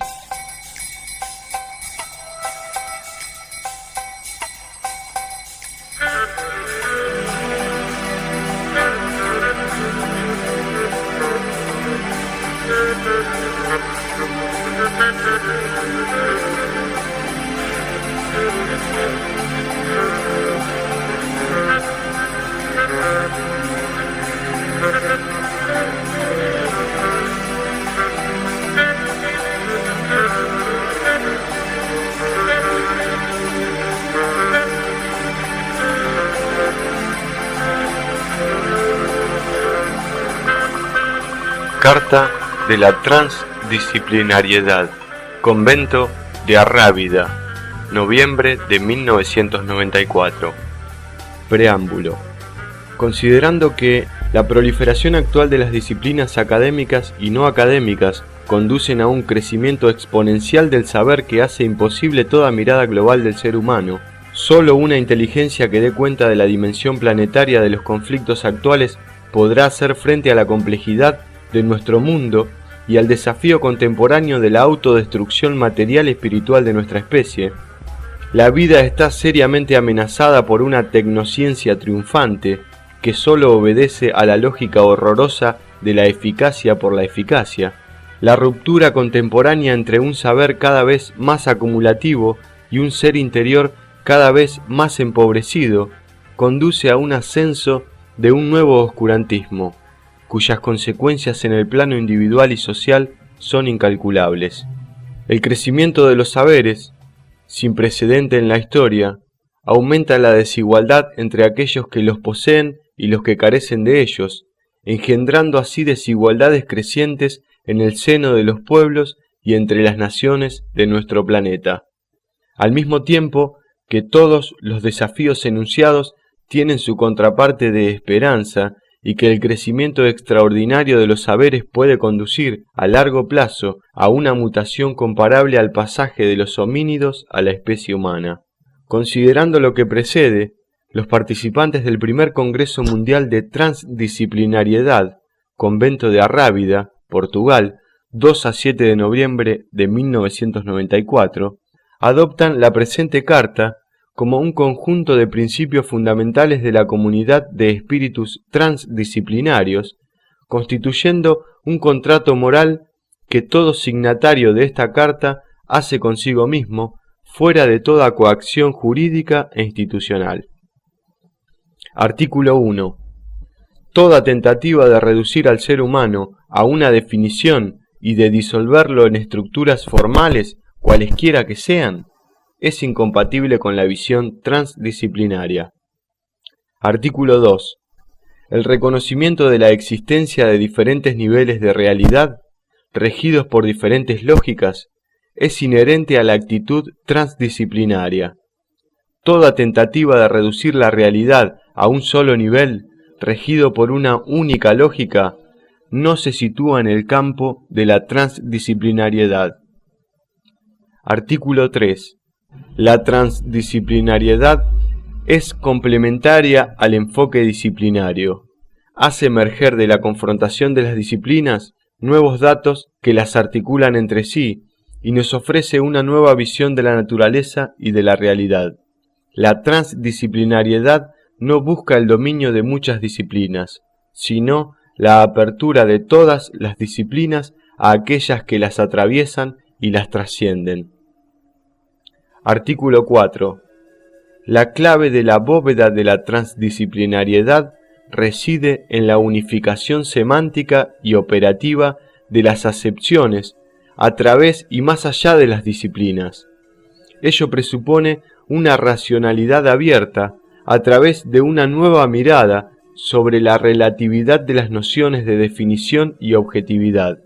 Speaker 10: Carta de la Transdisciplinariedad, Convento de Arrábida, noviembre de 1994. Preámbulo. Considerando que la proliferación actual de las disciplinas académicas y no académicas conducen a un crecimiento exponencial del saber que hace imposible toda mirada global del ser humano, solo una inteligencia que dé cuenta de la dimensión planetaria de los conflictos actuales podrá hacer frente a la complejidad de nuestro mundo y al desafío contemporáneo de la autodestrucción material y espiritual de nuestra especie. La vida está seriamente amenazada por una tecnociencia triunfante que solo obedece a la lógica horrorosa de la eficacia por la eficacia. La ruptura contemporánea entre un saber cada vez más acumulativo y un ser interior cada vez más empobrecido conduce a un ascenso de un nuevo oscurantismo, cuyas consecuencias en el plano individual y social son incalculables. El crecimiento de los saberes, sin precedente en la historia, aumenta la desigualdad entre aquellos que los poseen y los que carecen de ellos, engendrando así desigualdades crecientes en el seno de los pueblos y entre las naciones de nuestro planeta. Al mismo tiempo que todos los desafíos enunciados tienen su contraparte de esperanza, y que el crecimiento extraordinario de los saberes puede conducir a largo plazo a una mutación comparable al pasaje de los homínidos a la especie humana. Considerando lo que precede, los participantes del primer Congreso Mundial de Transdisciplinariedad, Convento de Arrábida, Portugal, 2 a 7 de noviembre de 1994, adoptan la presente carta como un conjunto de principios fundamentales de la comunidad de espíritus transdisciplinarios, constituyendo un contrato moral que todo signatario de esta carta hace consigo mismo, fuera de toda coacción jurídica e institucional. Artículo 1. Toda tentativa de reducir al ser humano a una definición y de disolverlo en estructuras formales, cualesquiera que sean, es incompatible con la visión transdisciplinaria. Artículo 2. El reconocimiento de la existencia de diferentes niveles de realidad, regidos por diferentes lógicas, es inherente a la actitud transdisciplinaria. Toda tentativa de reducir la realidad a un solo nivel, regido por una única lógica, no se sitúa en el campo de la transdisciplinariedad. Artículo 3. La transdisciplinariedad es complementaria al enfoque disciplinario. Hace emerger de la confrontación de las disciplinas nuevos datos que las articulan entre sí y nos ofrece una nueva visión de la naturaleza y de la realidad. La transdisciplinariedad no busca el dominio de muchas disciplinas, sino la apertura de todas las disciplinas a aquellas que las atraviesan y las trascienden. Artículo 4. La clave de la bóveda de la transdisciplinariedad reside en la unificación semántica y operativa de las acepciones a través y más allá de las disciplinas. Ello presupone una racionalidad abierta a través de una nueva mirada sobre la relatividad de las nociones de definición y objetividad.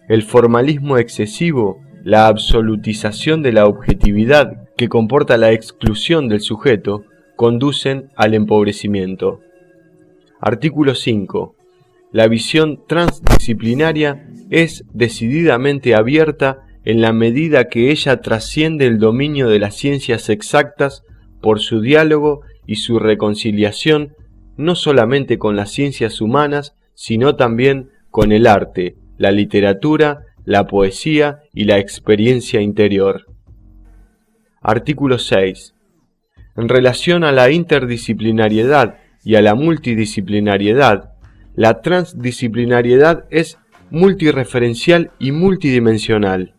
Speaker 10: El formalismo excesivo, la absolutización de la objetividad que comporta la exclusión del sujeto, conducen al empobrecimiento. Artículo 5. La visión transdisciplinaria es decididamente abierta en la medida que ella trasciende el dominio de las ciencias exactas por su diálogo y su reconciliación no solamente con las ciencias humanas, sino también con el arte, la literatura, la poesía y la experiencia interior. Artículo 6. En relación a la interdisciplinariedad y a la multidisciplinariedad, la transdisciplinariedad es multireferencial y multidimensional.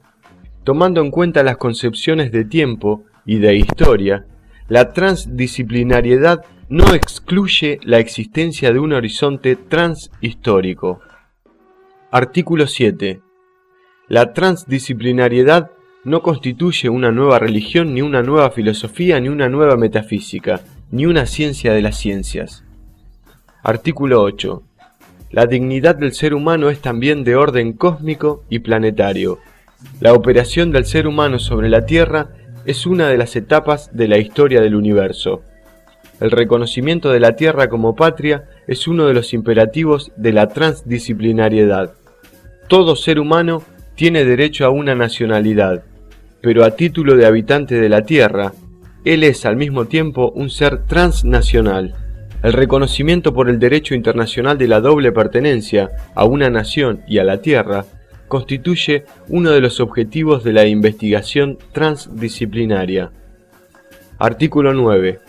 Speaker 10: Tomando en cuenta las concepciones de tiempo y de historia, la transdisciplinariedad no excluye la existencia de un horizonte transhistórico. Artículo 7. La transdisciplinariedad no constituye una nueva religión, ni una nueva filosofía, ni una nueva metafísica, ni una ciencia de las ciencias. Artículo 8. La dignidad del ser humano es también de orden cósmico y planetario. La operación del ser humano sobre la Tierra es una de las etapas de la historia del universo. El reconocimiento de la Tierra como patria es uno de los imperativos de la transdisciplinariedad. Todo ser humano tiene derecho a una nacionalidad, pero a título de habitante de la Tierra, él es al mismo tiempo un ser transnacional. El reconocimiento por el derecho internacional de la doble pertenencia a una nación y a la Tierra constituye uno de los objetivos de la investigación transdisciplinaria. Artículo 9.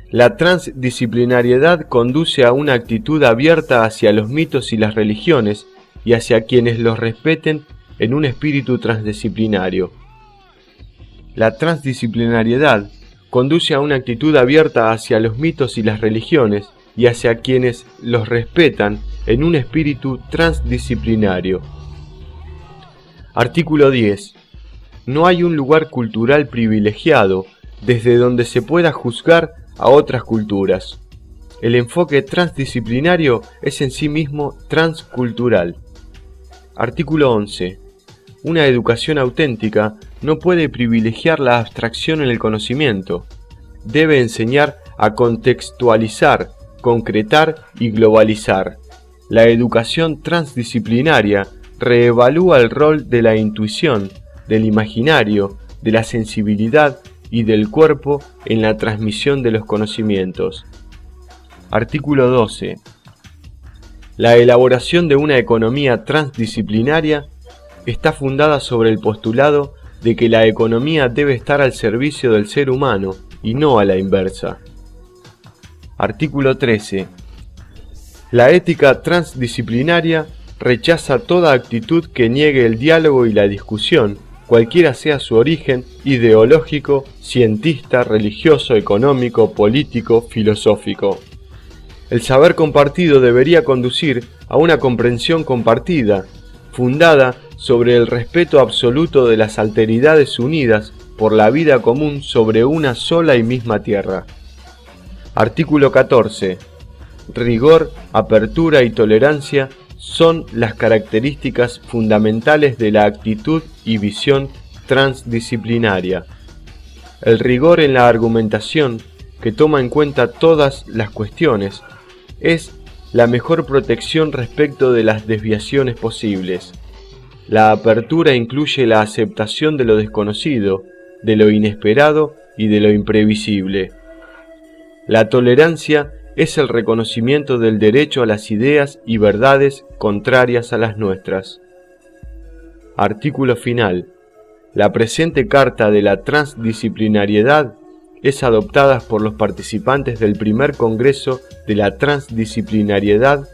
Speaker 10: La transdisciplinariedad conduce a una actitud abierta hacia los mitos y las religiones y hacia quienes los respeten en un espíritu transdisciplinario. La transdisciplinariedad conduce a una actitud abierta hacia los mitos y las religiones y hacia quienes los respetan en un espíritu transdisciplinario. Artículo 10. No hay un lugar cultural privilegiado desde donde se pueda juzgar a otras culturas. El enfoque transdisciplinario es en sí mismo transcultural. Artículo 11. Una educación auténtica no puede privilegiar la abstracción en el conocimiento. Debe enseñar a contextualizar, concretar y globalizar. La educación transdisciplinaria reevalúa el rol de la intuición, del imaginario, de la sensibilidad y del cuerpo en la transmisión de los conocimientos. Artículo 12. La elaboración de una economía transdisciplinaria está fundada sobre el postulado de que la economía debe estar al servicio del ser humano y no a la inversa. Artículo 13. La ética transdisciplinaria rechaza toda actitud que niegue el diálogo y la discusión, cualquiera sea su origen ideológico, cientista, religioso, económico, político, filosófico. El saber compartido debería conducir a una comprensión compartida, fundada sobre el respeto absoluto de las alteridades unidas por la vida común sobre una sola y misma tierra. Artículo 14. Rigor, apertura y tolerancia son las características fundamentales de la actitud y visión transdisciplinaria. El rigor en la argumentación, que toma en cuenta todas las cuestiones, es la mejor protección respecto de las desviaciones posibles. La apertura incluye la aceptación de lo desconocido, de lo inesperado y de lo imprevisible. La tolerancia es el reconocimiento del derecho a las ideas y verdades contrarias a las nuestras. Artículo final. La presente Carta de la Transdisciplinariedad es adoptada por los participantes del primer Congreso de la Transdisciplinariedad,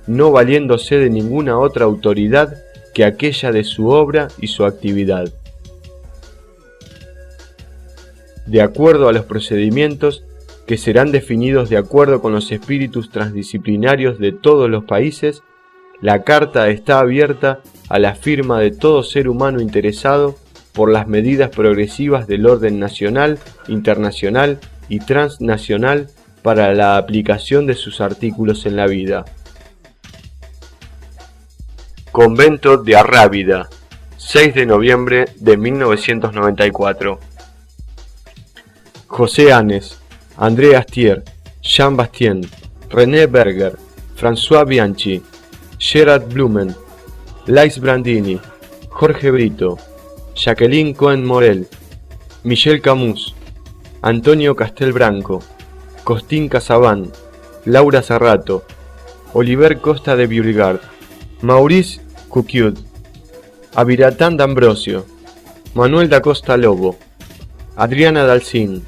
Speaker 10: no valiéndose de ninguna otra autoridad que aquella de su obra y su actividad. De acuerdo a los procedimientos que serán definidos de acuerdo con los espíritus transdisciplinarios de todos los países, la Carta está abierta a la firma de todo ser humano interesado por las medidas progresivas del orden nacional, internacional y transnacional para la aplicación de sus artículos en la vida. Convento de Arrábida, 6 de noviembre de 1994. José Anes, André Astier, Jean Bastien, René Berger, François Bianchi, Gerard Blumen, Lais Brandini, Jorge Brito, Jacqueline Cohen Morel, Michel Camus, Antonio Castelbranco, Costín Casabán, Laura Serrato, Oliver Costa de Beauregard, Maurice Cuquiud, Aviratán D'Ambrosio, Manuel da Costa Lobo, Adriana Dalcin,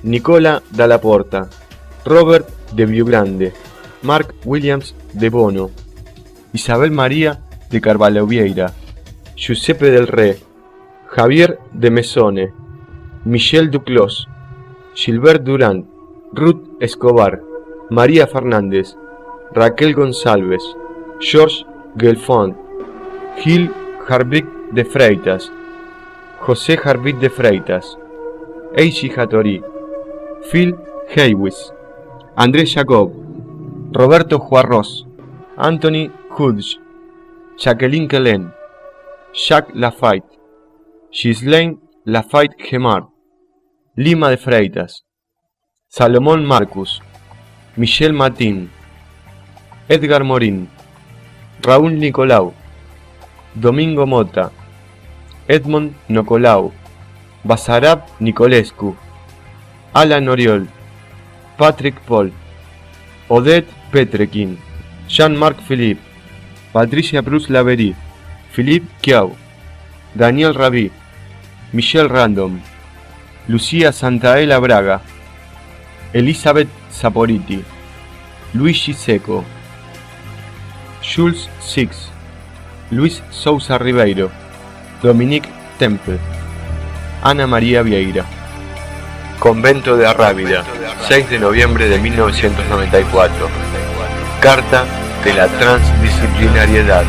Speaker 10: Nicola Dalla Porta, Robert de Viugrande, Mark Williams de Bono, Isabel María de Carvalho Vieira, Giuseppe Del Re, Javier de Mesone, Michel Duclos, Gilbert Durand, Ruth Escobar, María Fernández, Raquel González, George Gelfond, Gil Harvick de Freitas, José Harvick de Freitas, Eishi Hattori, Phil Heywis, André Jacob, Roberto Juarros, Anthony Hudge, Jacqueline Kellen, Jacques Lafayette, Ghislaine Lafayette Gemar, Lima de Freitas, Salomón Marcus, Michel Matin, Edgar Morin, Raúl Nicolau, Domingo Mota, Edmond Nocolau, Basarab Nicolescu, Alan Oriol, Patrick Paul, Odette Petrekin, Jean-Marc Philippe, Patricia Bruce Laverie, Philippe Kiau, Daniel Rabi, Michelle Random, Lucía Santaella Braga, Elizabeth Saporiti, Luigi Seco, Jules Six, Luis Sousa Ribeiro, Dominique Temple, Ana María Vieira. Convento de Arrábida, 6 de noviembre de 1994. Carta de la Transdisciplinariedad.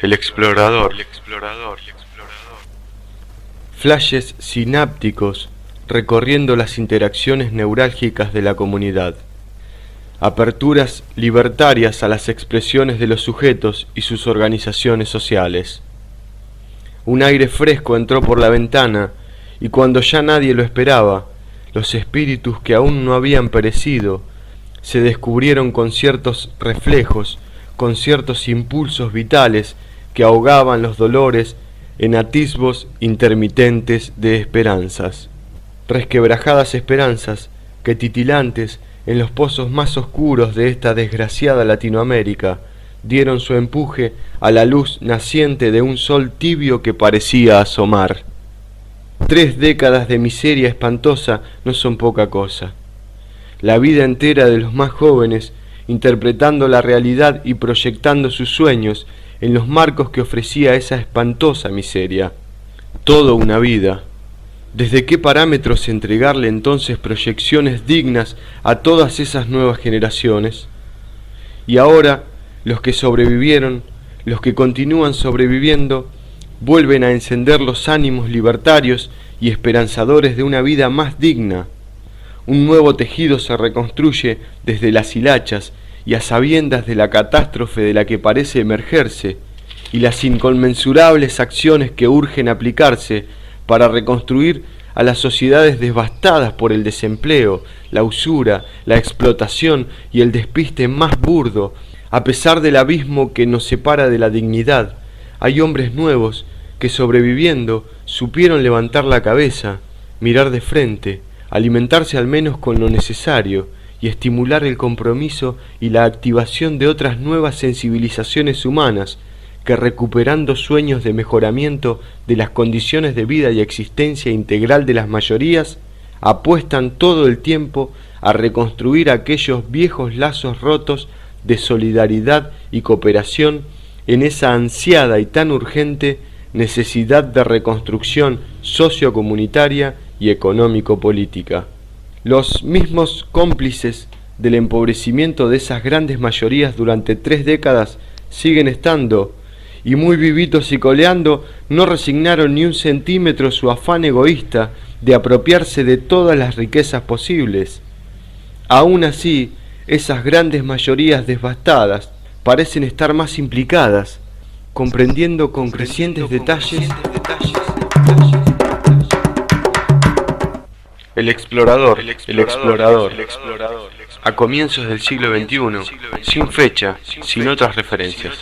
Speaker 10: El explorador. Flashes sinápticos recorriendo las interacciones neurálgicas de la comunidad. Aperturas libertarias a las expresiones de los sujetos y sus organizaciones sociales. Un aire fresco entró por la ventana y cuando ya nadie lo esperaba, los espíritus que aún no habían perecido se descubrieron con ciertos reflejos, con ciertos impulsos vitales que ahogaban los dolores en atisbos intermitentes de esperanzas. Resquebrajadas esperanzas que titilantes en los pozos más oscuros de esta desgraciada Latinoamérica dieron su empuje a la luz naciente de un sol tibio que parecía asomar. 3 décadas de miseria espantosa no son poca cosa. La vida entera de los más jóvenes interpretando la realidad y proyectando sus sueños en los marcos que ofrecía esa espantosa miseria. Toda una vida. ¿Desde qué parámetros entregarle entonces proyecciones dignas a todas esas nuevas generaciones? Y ahora, los que sobrevivieron, los que continúan sobreviviendo, vuelven a encender los ánimos libertarios y esperanzadores de una vida más digna. Un nuevo tejido se reconstruye desde las hilachas y a sabiendas de la catástrofe de la que parece emergerse y las inconmensurables acciones que urgen aplicarse para reconstruir a las sociedades devastadas por el desempleo, la usura, la explotación y el despiste más burdo. A pesar del abismo que nos separa de la dignidad, hay hombres nuevos que sobreviviendo supieron levantar la cabeza, mirar de frente, alimentarse al menos con lo necesario y estimular el compromiso y la activación de otras nuevas sensibilizaciones humanas que, recuperando sueños de mejoramiento de las condiciones de vida y existencia integral de las mayorías, apuestan todo el tiempo a reconstruir aquellos viejos lazos rotos de solidaridad y cooperación en esa ansiada y tan urgente necesidad de reconstrucción sociocomunitaria y económico-política. Los mismos cómplices del empobrecimiento de esas grandes mayorías durante 3 décadas siguen estando, y muy vivitos y coleando, no resignaron ni un centímetro su afán egoísta de apropiarse de todas las riquezas posibles. Aún así, esas grandes mayorías devastadas parecen estar más implicadas, comprendiendo con crecientes detalles. El explorador, a comienzos del siglo XXI, sin fecha, sin otras referencias.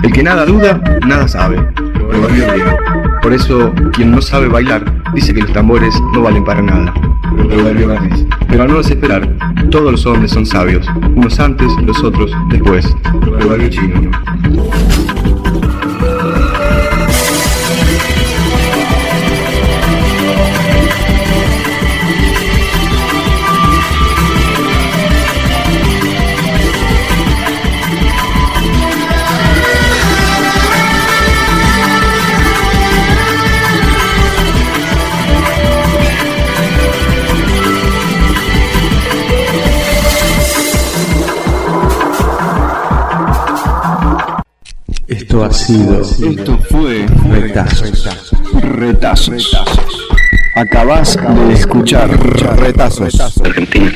Speaker 5: El que nada duda, nada sabe. Proverbio griego. Por eso, quien no sabe bailar, dice que los tambores no valen para nada. Proverbio ganés. Pero al no desesperar, todos los hombres son sabios, unos antes y los otros después. Proverbio chino.
Speaker 15: Esto fue Retazos.
Speaker 5: Retazos. Acabás de escuchar Retazos.
Speaker 6: Argentina.